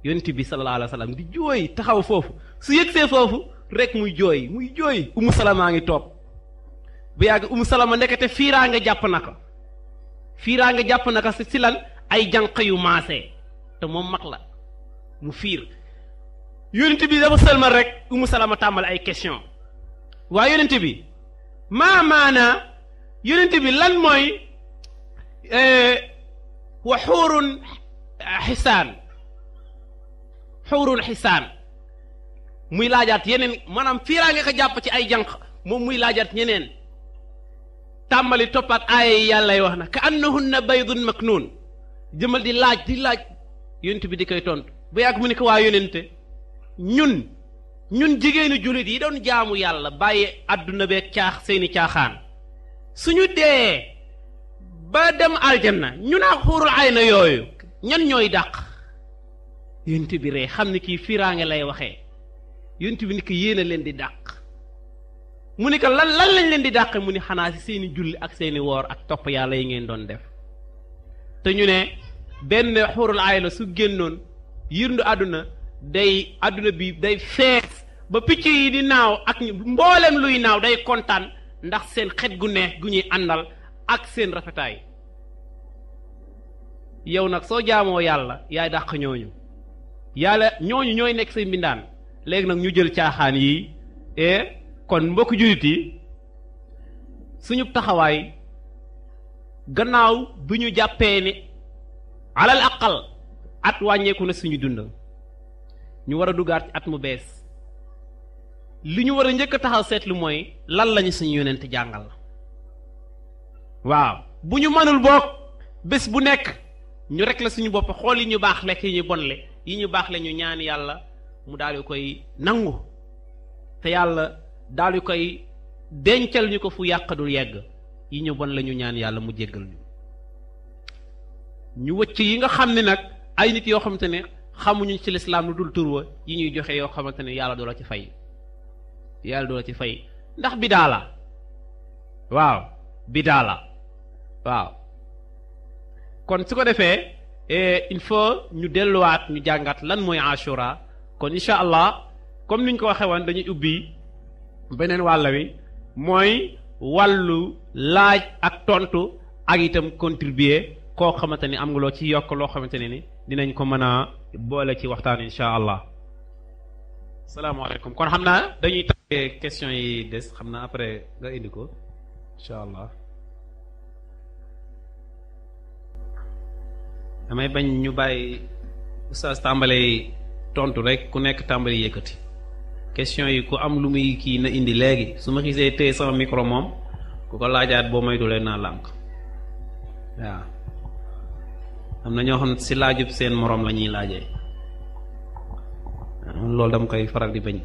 yonent bi sallallahu alayhi wa sallam di jooy taxaw foofu su yëgsee foofu rek muy jooy umu salama ngi toog bu yàgg umu salama ndekete fiiraa nga jàpp na ko ci lan ay jànq yu maasee te moom mag la mu fiir yonent bi dafa sëlmal rek umu salama tàmbal ay question waaye yonent bi maa maanaa yonent bi lan mooy wa xuurun xisaan muy laajaat yeneen maanaam fiiraa nga ko jàpp ci ay jànq moom muy laajaat ñeneen tàmbali toppaat aaya yi yàlla wax na ka annahunna baydun maknuun jëmal di laaj yonent bi di koy tontu bu yàgg mu ne ko waa yonente ñun jigéenu jullit yi doon jaamu yàlla bàyyi àdduna beeg seeni caaxaan suñu dee ba dem aljanna ñu naa xuurul ay na yooyu ñan ñooy dàq yonent bi ree xam ne kii fiiraange lay waxee yonent bi ni ko yéen a leen di dàq mu ni ko lan lañ leen di dàqe mu ni xanaa si seeni julli ak seeni woor ak topp yàlla yi ngeen doon def te ñu ne benn xurul aay la su génnoon yirndu àdduna bi day fees ba picc yi di naaw ak mboolem luy naaw day kontaan ndax seen xet gu neex gu ñuy àndal ak seen rafetaay yow nag soo jaamoo yàlla yaay dàq ñooñu ñooy nekk say mbindaan léegi nag ñu jël caaxaan yi kon mbokk jullit yi suñu taxawaay gannaaw bi ñu jàppee ni alal aqal at wàññeeku na suñu dund ñu war a duggaat ci at mu bees li ñu war a njëkk a taxaw seetlu mooy lan lañu suñu yonent jàngal waaw bu ñu mënul boog bés bu nekk ñu rek la suñu bopp xool yi ñu baax lekk yi ñu bonle yi ñu baax le ñu ñaan yàlla mu daal di koy nangu te yàlla daal di koy dencal ñu ko fu yàqadul yegg yi ñu bon la ñu ñaan yàlla mu jéggal ñu wëcc yi nga xam ne nag ay nit yoo xamante ne xamuñu ci lislaam lu dul turwa yi ñuy joxe yoo xamante ne yàlla doo la ci fay ndax bidaa la waaw kon su ko defee il faut ñu delluwaat ñu jàngat lan mooy ashura kon incha allah comme niñ ko waxee woon dañuy ubbi beneen wàll wi mooy wàllu laaj ak tontu ak itam contribuer koo xamante ni am nga loo ci yokk loo xamante ne ni dinañ ko mën a boole ci waxtaan insha allah. salaamaaleykum kon xam naa dañuy tàggee question yi des xam naa après nga indi ko insha allah. damay bañ ñu bàyyi oustaz tàmbalee tontu rek ku nekk tàmbali yëkkati. question yi ku am lu muy kii na indi léegi su ma xisee téye sama micro moom ku ko laajaat boo moytuwulee naa lànk waaw am na ñoo xam si laajub seen moroom la ñuy laajee loolu dama koy faral di bañ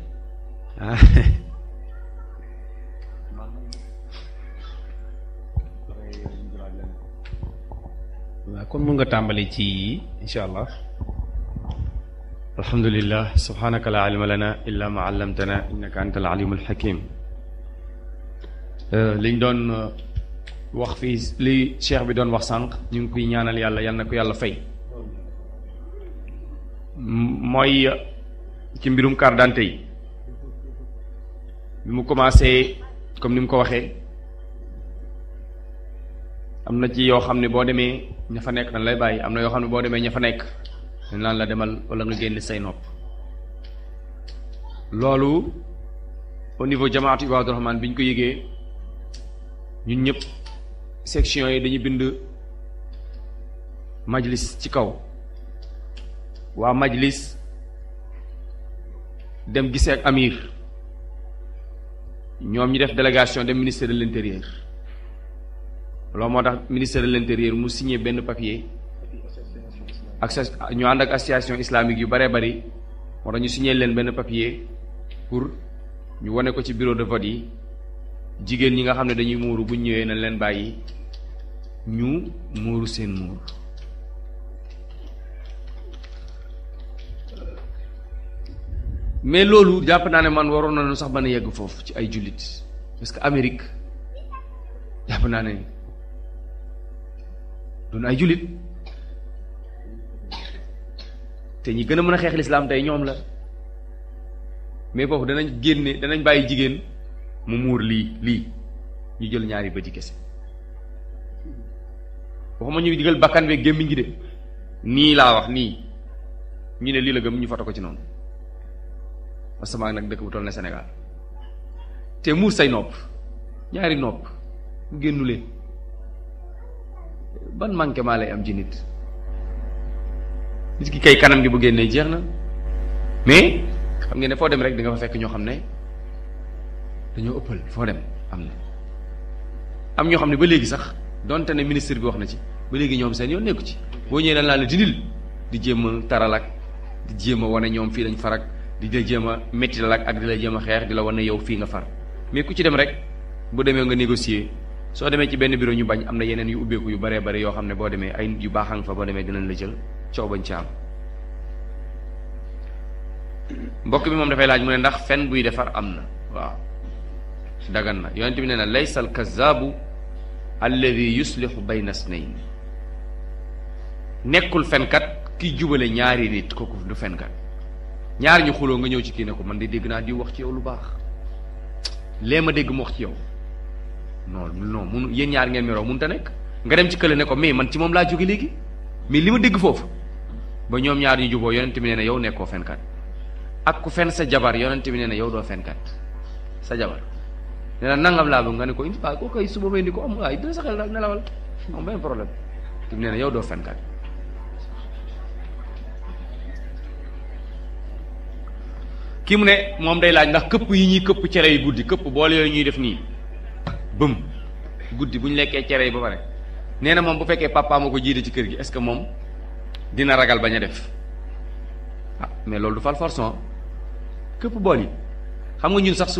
waaw kon mun nga tàmbali ci incha allah. alhamdulillah subhanaka la ilma lana illa ma allamtana innaka anta al alimul hakim liñ doon wax fii li cheikh bi doon wax sànq ñu ngi koy ñaanal yàlla yal na ko yàlla fay mooy ci mbirum carte d'identité yi bi mu commencé comme ni mu ko waxee am na ci yoo xam ne boo demee ña fa nekk dañ lay bàyyi am na yoo xam ne boo demee ña fa nekk dañ naan la demal wala nga génn say nopp loolu au niveau jamaatu Ibaadu Rahmaan bi ñu ko yëgee ñun ñëpp section yi dañu bind majlis ci kaw waa majlis dem gisee ak amir ñoom ñu def délégation dem ministère de l'intérieur loolu moo tax ministère de l'intérieur mu signé benn papier ak ñu ànd ak association islamique yu bëree bëri moo tax ñu signé leen benn papier pour ñu wane ko ci bureau de vote yi jigéen ñi nga xam ne dañuy muuru bu ñëwee nañ leen bàyyi ñu muuru seen muur mais loolu jàpp naa ne man waroon nañu sax mën a yegg foofu ci ay jullit parce que Amérique jàpp naa ne doon ay jullit te ñi gën a mën a xeex lislaam tey ñoom la mais foofu danañ bàyyi jigéen mu muur lii ñu jël ñaari bëti kese waxuma ñu digal bakkan bi gémmiñ gi de nii laa wax nii ñu ne lii la gëm ñu foto ko ci noonu parce que maa nag dëkk bu toll ne Sénégal te muur say nopp ñaari nopp mu génnu leen ban manquement lay am ci nit ki kay kanam gi bu génnee jeex na. mais xam ngeen ne foo dem rek di nga fa fekk ñoo xam ne dañoo ëppal foo dem am ñoo xam ne ba léegi sax donte ne ministre bi wax na ci ba léegi ñoom seen yoon nekku ci boo ñëwee dañ laa la dindil di jéem a taral ak di jéem a wane ñoom fii lañ farak di la jéem a métti la ak di la jéem a xeex di la wane yow fii nga far mais ku ci dem rek bu demee nga négocier soo demee ci benn bureau ñu bañ am na yeneen yu ubbeeku yu baree bari yoo xam ne boo demee ay nit yu baax a nga fa boo demee dinañ la jël coow bañ ci am. mbokk bi moom dafay laaj mu ne ndax fen buy defar am na waaw dagan na yonent bi nee na laysa al kazaabu alladi yuslihu bayna snayn nekkul fenkat ki jubale ñaari nit kooku du fenkat ñaar ñu xuloo nga ñëw ci kii ne ko man di dégg naa di wax ci yow lu baax lee ma dégg mu wax ci yow non mun yéen ñaar ngeen meroo mun ta nekk nga dem ci kële ne ko mais man ci moom laa jóge léegi mais li ma dégg foofu ba ñoom ñaar ñu juboo yonent bi nee na yow nekkoo fenkat ak ku fen sa jabar yonent bi nee na yow doo fenkat sa jabar nee na nangam laa bëgg nga ne ko indi waaye koo koy suba may indi ko am waaye dina sa xel daal nelawal am benn problème te nee na yow doo fenkat kii mu ne moom day laaj ndax këpp yi ñuy këpp cere yi guddi këpp boole yooyu ñuy def nii bëm guddi bu ñu lekkee cere yi ba pare nee na moom bu fekkee papa ma ko jiite ci kër gi est-ce que moom dina ragal bañ a def ah mais loolu du fal forçon këpp bool yi xam nga ñun sax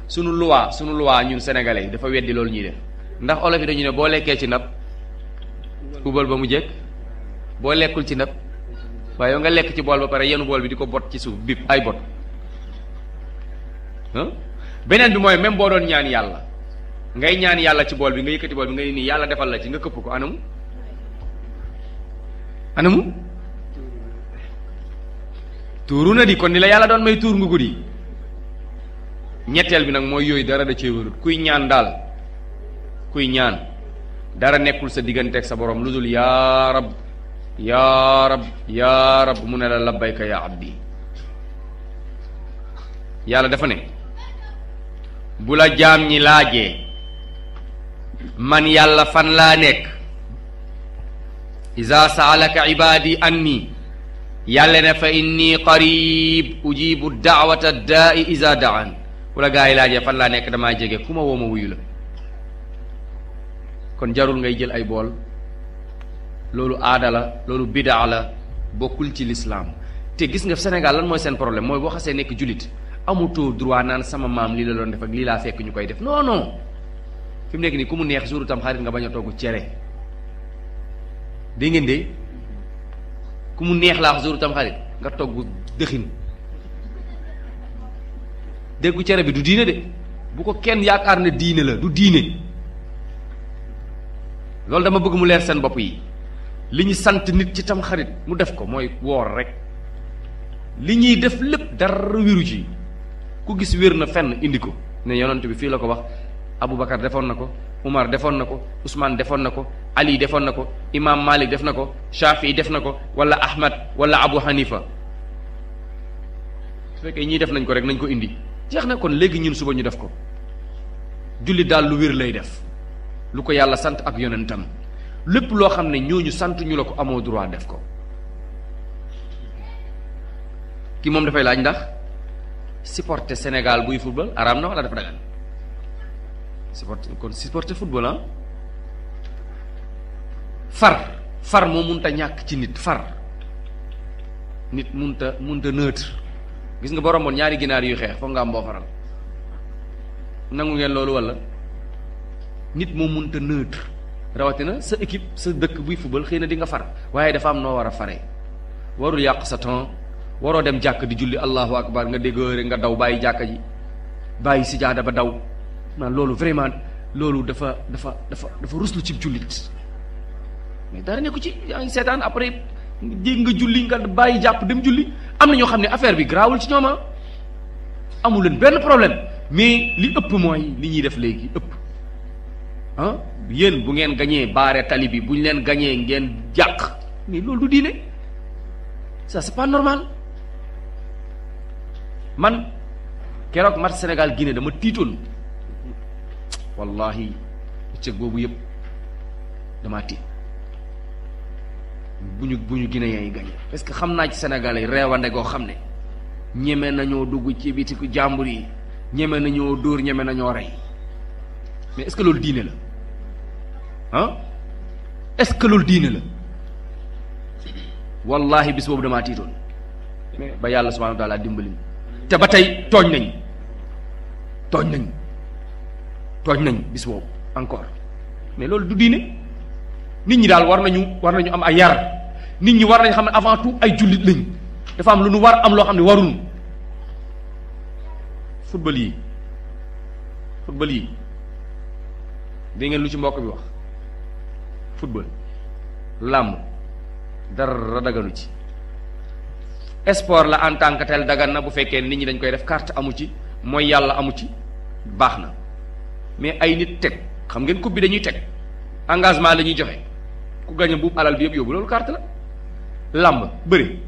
sunu loi ñun sénégalais yi dafa weddi loolu ñuy def ndax olof yi dañu ne boo lekkee ci ndab ubal ba mu jekk boo lekkul ci ndab waaye yow nga lekk ci bool ba pare yenu bool bi di ko bot ci suuf bip ay bot beneen bi mooy même boo doon ñaan yàlla ngay ñaan yàlla ci bool bi nga yëkkati bool bi ngay nii yàlla defal la ci nga këpp ko anamu tuuru na di kon ni la yàlla doon may tuur nga guddi ñetteel bi nag mooy yooyu dara da cee wërut kuy ñaan daal kuy ñaan dara nekkul sa digganteeg sa borom lu dul yaa rab yaa rab yaa rab mu ne la labbayka yaa abdi yàlla dafa ne bu la jaam ñi laajee man yàlla fan laa nekk iza saalaka ibaadi anni yàlla ne fa inni qarib ujibu daawata daai iza daan bu la gaa yi laajee fan laa nekk damaa jege ku ma woo ma wuyu la kon jarul ngay jël ay bool loolu aada la loolu bidaa la bokkul ci lislaam te gis nga Sénégal lan mooy seen problème mooy boo xasee nekk jullit amutoo droit naan sama maam lii la doon def ak lii laa fekk ñu koy def non non fi mu nekk nii ku mu neex jour tam xarit nga bañ a togg cere dégg ngeen de ku mu neex laa wax jour tam xarit nga togg dëxin déggu cere bi du diine de bu ko kenn yaakaar ne diine la du diine loolu dama bëgg mu leer seen bopp yi li ñu sant nit ci tam xarit mu def ko mooy woor rek li ñuy def lépp dara wéru ci ku gis wér na fenn indi ko ne yonent bi fii la ko wax Aboubacar defoon na ko Umar defoon na ko Ousmane defoon na ko Ali defoon na ko Imam Malik def na ko Shafi def na ko wala Ahmad wala Abu Hanifa su fekkee ñii def nañ ko rek nañ ko indi jeex na kon léegi ñun suba ñu def ko julli daal lu wér lay def lu ko yàlla sant ak yonentam lépp loo xam ne ñooñu sant ñu la ko amoo droit def ko kii moom dafay laaj ndax supporter Sénégal buy football araam na wala dafa dagan supporter football ah far moo munta ñàkk ci nit nit munta neutre gis nga boromboon ñaari ginaar yuy xeex foog nga am boo faral nangu ngeen loolu wala nit moo munta neutre rawatina sa équipe sa dëkk buy football xëy na di nga far waaye dafa am noo war a faree warul yàq sa temps waroo dem jàkk di julli allahu akbar nga déggoo nga daw bàyyi jàkka ji bàyyi si jaada ba daw man loolu vraiment loolu dafa ruslu ci jullit mais dara nekku ci yaa ngi seetaan après dégg nga julli nga bàyyi jàpp dem julli am na ñoo xam ne affaire bi garaawul ci ñoom amul leen benn problème mais li ëpp mooy li ñuy def léegi ëpp yéen bu ngeen gañee baare tali bi bu ñu leen gañee ngeen jàq mais loolu du diine ça c'est pas normal man keroog match Sénégal Guinée dama tiitoon wallahi bëccëg boobu yëpp damaa tiit bu ñu Guinéens yi gagné parce que xam naa ci Sénégalais yi reewande goo xam ne ñeme nañoo dugg ci bitiku jàmbur yi ñeme nañoo dóor ñeme nañoo rey mais est-ce que loolu diine la ah est-ce que loolu diine la wallahi bis boobu damaa tiitoon mais ba yàlla subhanahu wa taala dimbali te ba tey tooñ nañ bis boobu encore mais loolu du diine nit ñi daal war nañu am ay yar nit ñi war nañ xam ne avant tout ay jullit lañ dafa am lu nu war am loo xam ne waruñu football yi dégg ngeen lu ci mbokk bi wax football làmb dara daganu ci sport la en tant que tel dagan na bu fekkee nit ñi dañ koy def carte amu ci mooy yàlla amu ci baax na mais ay nit teg xam ngeen coupe bi dañuy teg engagement la ñuy joxe ku gañe buub alal bi yëpp yóbbu loolu carte la làmb bëri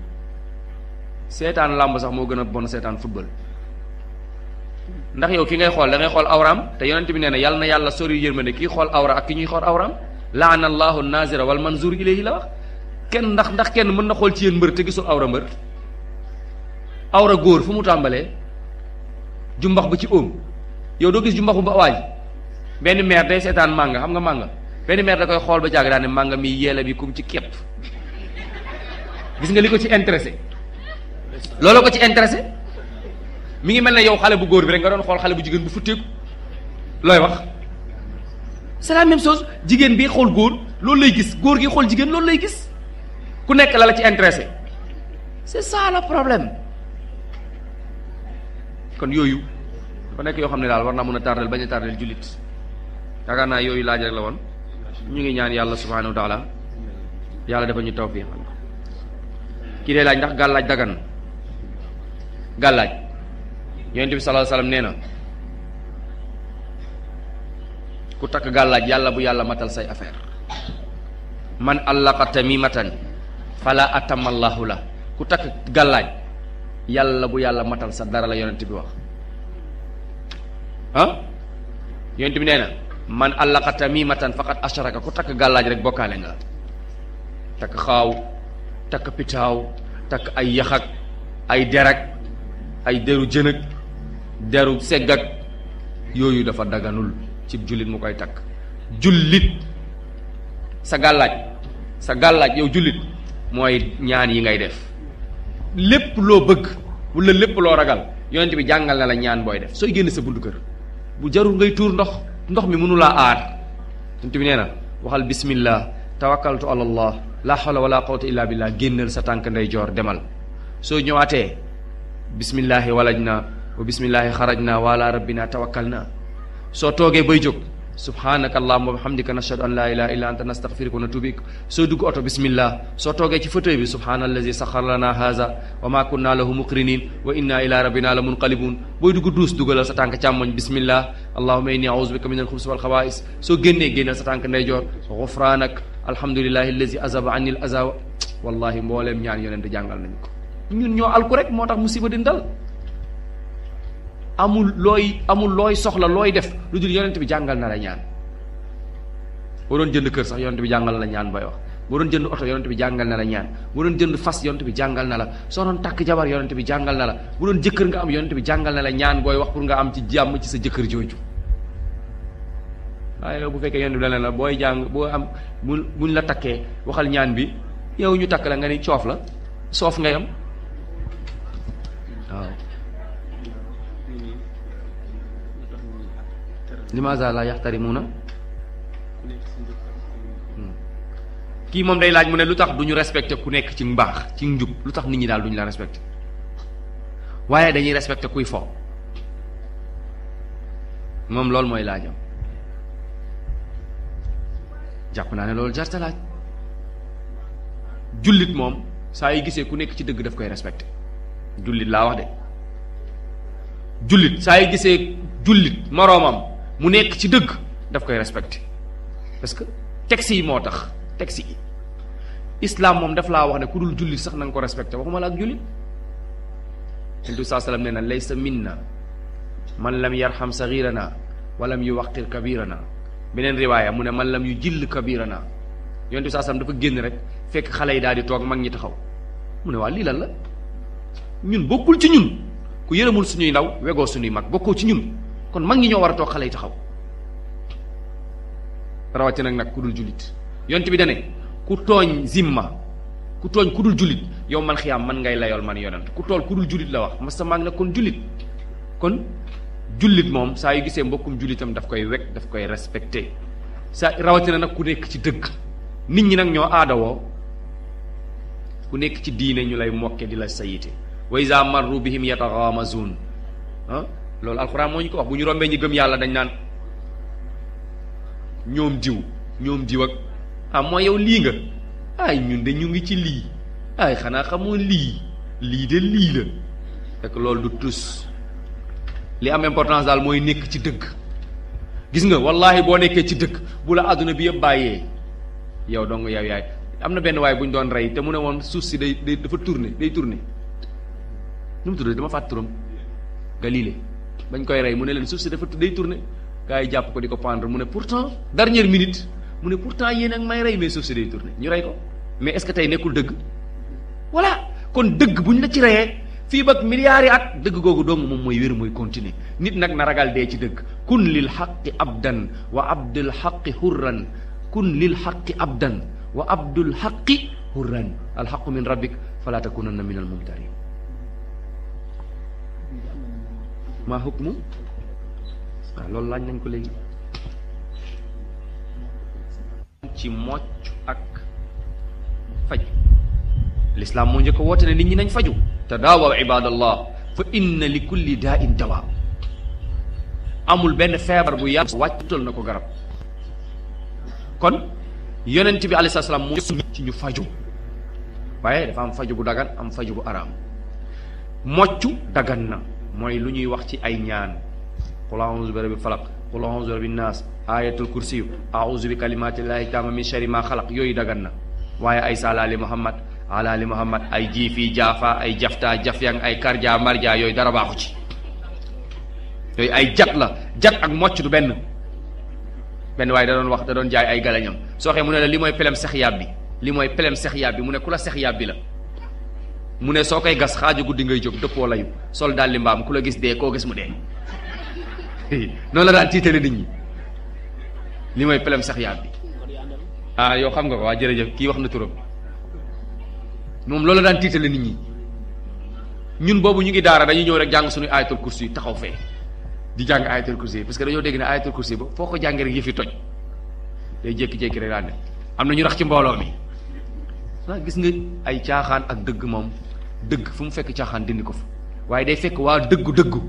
seetaan làmb sax moo gën a bon seetaan football ndax yow ki ngay xool da ngay xool awraam te yonent bi nee na yàlla na yàlla sori yërmande kii xool awra ak ki ñuy xool awraam laana allahu nazira wal manzur ilayhi la wax kenn ndax kenn mën na xool ci yéen mbër te gisul awra mbër awra góor fu mu tàmbalee jumbax ba ci óom yow doo gis jumbax bu ba waaj benn maire day seetaan mànga xam nga mànga benn maire da koy xool ba jàgg daa ne mànga mi yeela bi kum ci képp gis nga li ko ci intéressé loolu ko ci intéressé mi ngi mel ne yow xale bu góor bi rek nga doon xool xale bu jigéen bu futteeku looy wax c'est la même chose jigéen bi xool góor loolu lay gis góor gi xool jigéen loolu lay gis ku nekk la ci intéressé c'est ça le problème kon yooyu dafa nekk yoo xam ne daal war naa mën a tardel bañ a tardel jullit yaakaar naa yooyu laaj rek la woon ñu ngi ñaan yàlla subhanahu wa taala yàlla dafa ñu tawfiq kii dee laaj ndax gàllaaj dagan gàllaaj yonent bi sallallahu alayhi wasallam nee na ku takk gàllaaj yàlla bu yàlla matal say affaire man allaqa tamimatan fala atamallahu la ku takk gàllaaj yàlla bu yàlla matal sa dara la yonent bi wax ah yonent bi nee na man allaqa tamimatan faqad asharaka ku takk gàllaaj rek bokkaale nga takk xaaw takk pitaaw takk ay yaxak ay derak ay deru jënëg deru seggak yooyu dafa daganul ci jullit mu koy takk jullit sa gàllaaj yow jullit mooy ñaan yi ngay def lépp loo bëgg wala lépp loo ragal yonent bi jàngal na la ñaan booy def sooy génn sa buntu kër bu jarul ngay tuur ndox mi mënulaa aar yonent bi nee na waxal bismillah tawakkaltu ala allah la hawla wala quwwata illa billah génnal sa tànk ndeyjoor demal soo ñëwaatee bismillahi walajna wa bismillahi xarajna wa ala rabbina tawakkalna soo toogee bay jóg subhanaka allahumma wa bihamdika nashhadu an la ilaha illa anta nastaghfiruka wa natubu ilayk soo dugg oto bismillah soo toogee ci fauteuil bi subhanallazi sakhkhara lana hadha wa ma kunna lahu muqrinin wa inna ila rabbina la munqalibun booy dugg duus dugalal sa tànk càmmoñ bismillah allahumma inni a'udhu bika min al-khubuthi wal khaba'is soo génneel sa tànk ndeyjoor ghufranak alhamdulillahi allazi azaba anni al-aza wallahi mbooleem ñaan yonent jàngal nañu ko ñun ñoo alku rek moo tax musiba di dal amul looy soxla looy def lu dul yonent bi jàngal na la ñaan boo doon jënd kër sax yonent bi jàngal na la ñaan bay wax boo doon jënd oto yonent bi jàngal na la ñaan boo doon jënd fas yonent bi jàngal na la soo doon takk jabar yonent bi jàngal na la bu doon jëkkër nga am yonent bi jàngal na la ñaan booy wax pour nga am ci jàmm ci sa jëkkër jooju waaye yow bu fekkee yonent bi la la booy jàng boo am buñ la takkee waxal ñaan bi yow ñu takk la nga ni coof la soof ngay am waaw limaza la yaxtarimuna kii moom day laaj mu ne lu tax du ñu respecté ku nekk ci mbaax ci njub lu tax nit ñi daal duñu la respecté waaye dañuy respecté kuy fo moom loolu mooy laajam jàpp naa ne loolu jarta laaj jullit moom saa yi gisee ku nekk ci dëgg daf koy respecté jullit laa wax de jullit saa yi gisee jullit moroomam mu nekk ci dëgg daf koy respecté parce que texte yi moo tax texte yi islam moom daf laa wax ne ku dul jullit sax na nga ko respecté waxuma la ak jullit Nabi saa sallam nee na laysa minna man lam yarham saghirana wa lam yuwaqir kabirana beneen riwaaya mu ne man lam yu jill kabirana yonent bi saasam dafa génn rek fekk xale yi daal di toog mag ñi taxaw mu ne waa lii lan la ñun bokkul ci ñun ku yërëmul suñuy ndaw wegoo suñuy mag bokkoo ci ñun kon mag ñi ñoo war a toog xale yi taxaw rawatina nag ku dul jullit yonent bi dane ku tooñ zimma ku tooñ ku dul jullit yow man xiyaam man ngay layool man yonent ku tool ku dul jullit la wax masta maag nag kon jullit kon jullit moom saa yu gisee mbokkum jullitam daf koy wekk daf koy respecté sa rawatina nag ku nekk ci dëgg nit ñi nag ñoo aadawoo ku nekk ci diine ñu lay mokke di la sayite wa iza marru bihim yataghamazuun loolu alxuraan moo ñu ko wax bu ñu rombee ñi gëm yàlla dañ naan ñoom diw ak mooy yow lii nga ay ñun de ñu ngi ci lii ay xanaa xamoo lii de lii la fekk loolu du tus li am importance daal mooy nekk ci dëgg gis nga wallahi boo nekkee ci dëgg bu la àdduna bi yëpp bàyyee yow dong yow yaay am na benn waay bu ñu doon rey te mu ne woon suuf si day dafa tourner nu mu tudd dama fàtt turam Galilée bañ koy rey mu ne leen suuf si day tourner gars yi jàpp ko di ko pendre mu ne pourtant dernière minute mu ne pourtant yéen ak may rey mais suuf si day tourner ñu rey ko mais est-ce que tey nekkul dëgg voilà kon dëgg buñ la ci reyee fii ba milliards yi at dëgg googu dong moom mooy wér mooy continuer nit nag na ragal dee ci dëgg kun lil xaqi abdan wa abdul xaqi hurran kun lil xaqi abdan wa abdul xaqi hurran alxaqu min rabbik fala takunanna min almumtarin maa hukmu waaw loolu laaj nañ ko léegi ci mocc ak faj l'islam moo njëkk a woote ne nit ñi nañ faju tadaawaw ibadallah fa inna li kulli daa'in dawaa amul benn feebar bu yàlla wàccal na ko garab kon yonent bi alayhi salaam moo ci ñu faju waaye dafa am faju bu dagan am faju bu araam moccu dagan na mooy lu ñuy wax ci ay ñaan qul a'uuzu bi rabbil falaq qul a'uuzu bi rabbin naas ayatul kursi a'uuzu bi kalimatillahi taama min sharri ma xalaq yooyu dagan na waaye ay salaali muhammad alaali muhammad ay jiifi jaafa ay jafta jafyang ay karja marja yooyu dara baaxu ci yooyu ay jat la jat ak mocc du benn waaye da doon jaay ay galañam soo xee mu ne la li mooy pelem sex yàb bi mu ne ku la sex yàb bi la mu ne soo koy gas xaaju guddi ngay jóg dëppoo layu sol daal li mbaam ku la gis dee koo gis mu dee noonu la daan tiitale nit ñi li mooy pelem sex yàb bi yow xam nga ko waa jërëjëf kii wax na turam moom loolu daan tiitale nit ñi ñun boobu ñu ngi daara dañuy ñëw rek jàng suñu ayatul kursi yi taxaw fee di jàng ayatul kursi yi parce que dañoo dégg ne ayatul kursi ba foo ko jàngee rek yëfi toj day jékki-jékki rek daan ne am na ñu rax ci mbooloo mi gis nga ay caaxaan ak dëgg moom dëgg fu mu fekk caaxaan dindi ko fa waaye day fekk waa dëggu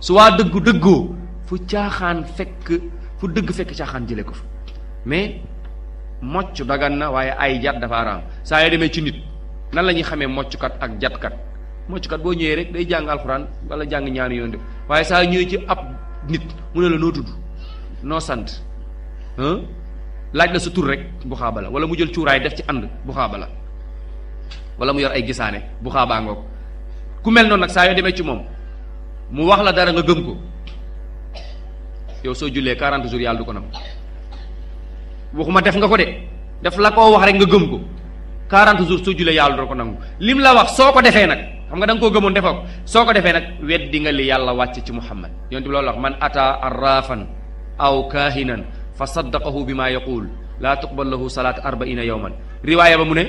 su waa dëggoo fu dëgg fekk caaxaan jëlee ko fa mais mocc dagan na waaye ay jat dafa araam saa yoo demee ci nit nan la ñuy xamee mocckat ak jatkat mocckat boo ñëwee rek day jàng alxuraan wala jàng ñaani yoon de waaye saa ñëwee ci ab nit mu ne la noo tudd noo sant laaj la sa tur rek bu xaaba la wala mu jël cuuraay def ci ànd bu xaaba la wala mu yor ay gisaane bu xaabaa ngoog ku mel noonu nag saa yoo demee ci moom mu wax la dara nga gëm ko yow soo jullee 40 jours yàlla du ko nam waxuma def nga ko de def la koo wax rek nga gëm ko 40 jours soo jullee yàlla du ko nangu lim la wax soo ko defee nag xam nga da nga koo gëmoon defoo ko soo ko defee nag weddi nga li yàlla wàcce ci Muhammad yonent bi loolu wax man ata arrafan aw kaahinan fa saddaqahu bi maa yaqul laa tuqbal lahu salaat 40 yawman riwaaya ba mu ne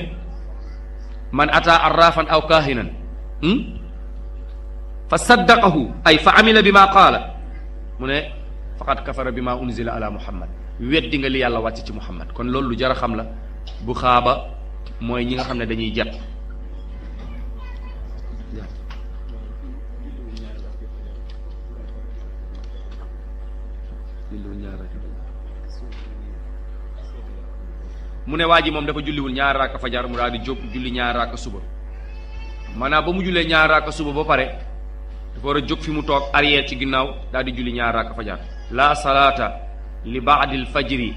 man ata arrafan aw kaahinan fa saddaqahu ay fa amila bi maa qaala mu ne faqad kafara bi maa unzila ala muhammad weddi nga li yàlla wàcc ci muhammad kon loolu lu jar a xam la bu xaaba mooy ñi nga xam ne dañuy jat mu ne waa ji moom dafa julliwul ñaar raaka fajar mu daal di jóg julli ñaar raaka suba maanaam ba mu jullee ñaar raaka suba ba pare dafa war a jóg fi mu toog arrière ci ginnaaw daal di julli ñaar raaka fajar la salaata li baadil fajri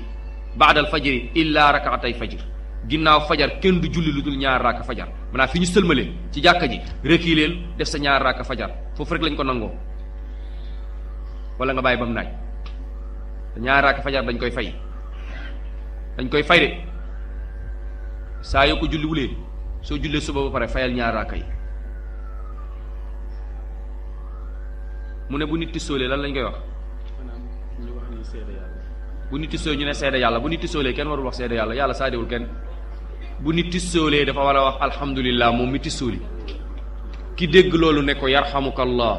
illa rakaatay fajr ginnaaw fajar kenn du julli lu dul ñaar raaka fajar maanaam fi ñu sëlmalee ci jàkka ji reculeel def sa ñaar raaka fajar foofu rek lañ ko nangoo wala nga bàyyi ba mu naaj ñaar raaka fajar dañ koy fay dañ koy fay de saa yoo ko julliwulee soo jullee suba ba pare fayal ñaar raaka yi. mu ne bu nit tisoolee lan lañ koy wax bu nit tisoolee ñu ne seede yàlla bu nit tisoolee kenn warul wax seede yàlla yàlla saadewul kenn bu nit tisoolee dafa war a wax alhamdulillah moom mi tisooli ki dégg loolu ne ko yarhamukallah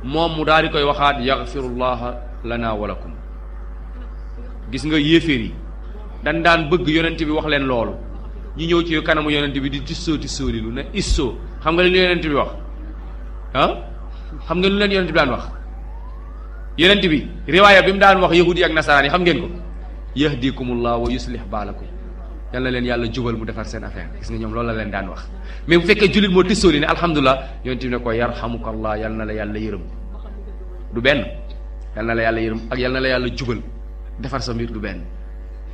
moom mu daal di koy waxaat yaghfirullaha lana walakum. gis nga yéeféer yi dañ daan bëgg yonent bi wax leen loolu ñu ñëw ci kanamu yonent bi di tisooli lu ne issoo xam nga li yonent bi wax ah xam nga lu leen yonent bi daan wax yonent bi riwaaya bi mu daan wax yahudi ak nasaraan yi xam ngeen ko yahdikumullah wa yuslih baalakum yal na leen yàlla jubal mu defar seen affaire gis nga ñoom loolu la leen daan wax. mais bu fekkee jullit moo tisóoli ne alhamdulilah yonent bi ne ko yarhamukallah yal na la yàlla yërëm du benn yal na la yàlla yërëm ak yal na la yàlla jubal defar sa mbir du benn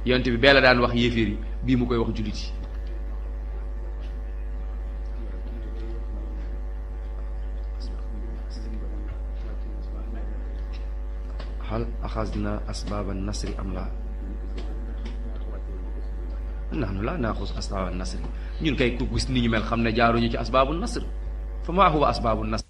yonent bi bee la daan wax yéeféer yi bii mu koy wax jullit yi. hal axasna asbaaba nasri am laa nahnu laa naaxus asbaaba nasri ñun kay ku gis ni ñu mel xam ne jaaruñu ci asbaabu nasr fa maa huwa asbaabu nasr